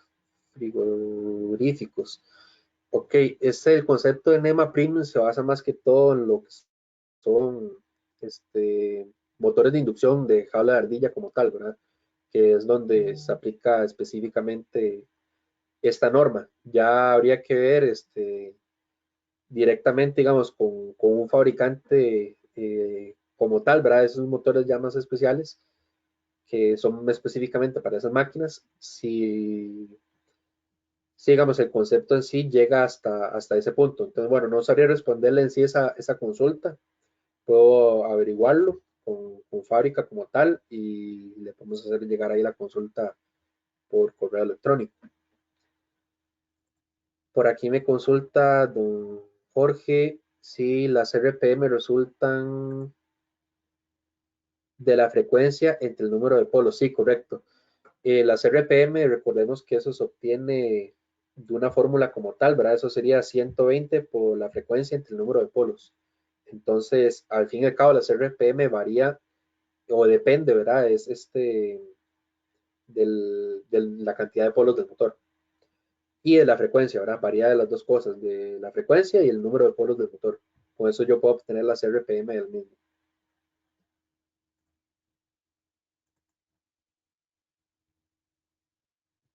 frigoríficos. Ok, el concepto de NEMA Premium se basa más que todo en lo que son motores de inducción de jaula de ardilla como tal, ¿verdad? Que es donde se aplica específicamente esta norma. Ya habría que ver directamente, digamos, con un fabricante como tal, ¿verdad? Esos motores ya más especiales que son específicamente para esas máquinas, si digamos, el concepto en sí llega hasta ese punto. Entonces, bueno, no sabría responderle en sí esa consulta, puedo averiguarlo con fábrica como tal y le podemos hacer llegar ahí la consulta por correo electrónico. Por aquí me consulta don Jorge si las RPM resultan de la frecuencia entre el número de polos. Sí, correcto. Las RPM, recordemos que eso se obtiene de una fórmula como tal, ¿verdad? Eso sería 120 por la frecuencia entre el número de polos. Entonces, al fin y al cabo, las RPM varía o depende, ¿verdad? Es de la cantidad de polos del motor y de la frecuencia, ¿verdad? Varía de las dos cosas, de la frecuencia y el número de polos del motor. Con eso yo puedo obtener las RPM del mismo.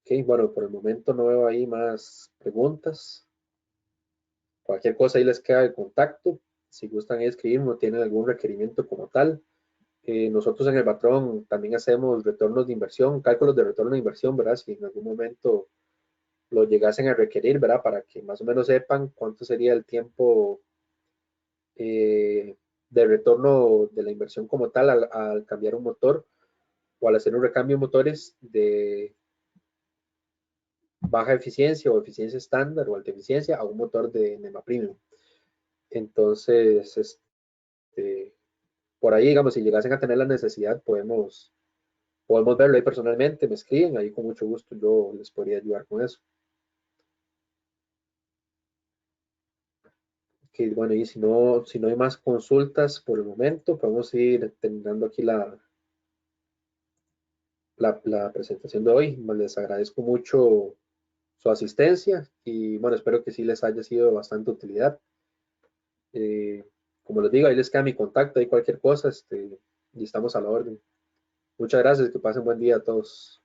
Ok, bueno, por el momento no veo ahí más preguntas. Cualquier cosa ahí les queda el contacto. Si gustan escribirme o tienen algún requerimiento como tal. Nosotros en el patrón también hacemos retornos de inversión, cálculos de retorno de inversión, ¿verdad? Si en algún momento lo llegasen a requerir, ¿verdad? Para que más o menos sepan cuánto sería el tiempo de retorno de la inversión como tal al cambiar un motor o al hacer un recambio de motores de baja eficiencia o eficiencia estándar o alta eficiencia a un motor de NEMA Premium. Entonces, por ahí, digamos, si llegasen a tener la necesidad, podemos verlo ahí personalmente, me escriben, ahí con mucho gusto yo les podría ayudar con eso. Que bueno, y si no hay más consultas por el momento, podemos ir terminando aquí la presentación de hoy. Les agradezco mucho su asistencia y bueno, espero que sí les haya sido de bastante utilidad. Eh, Como les digo, ahí les queda mi contacto, ahí cualquier cosa, y estamos a la orden. Muchas gracias, que pasen buen día a todos.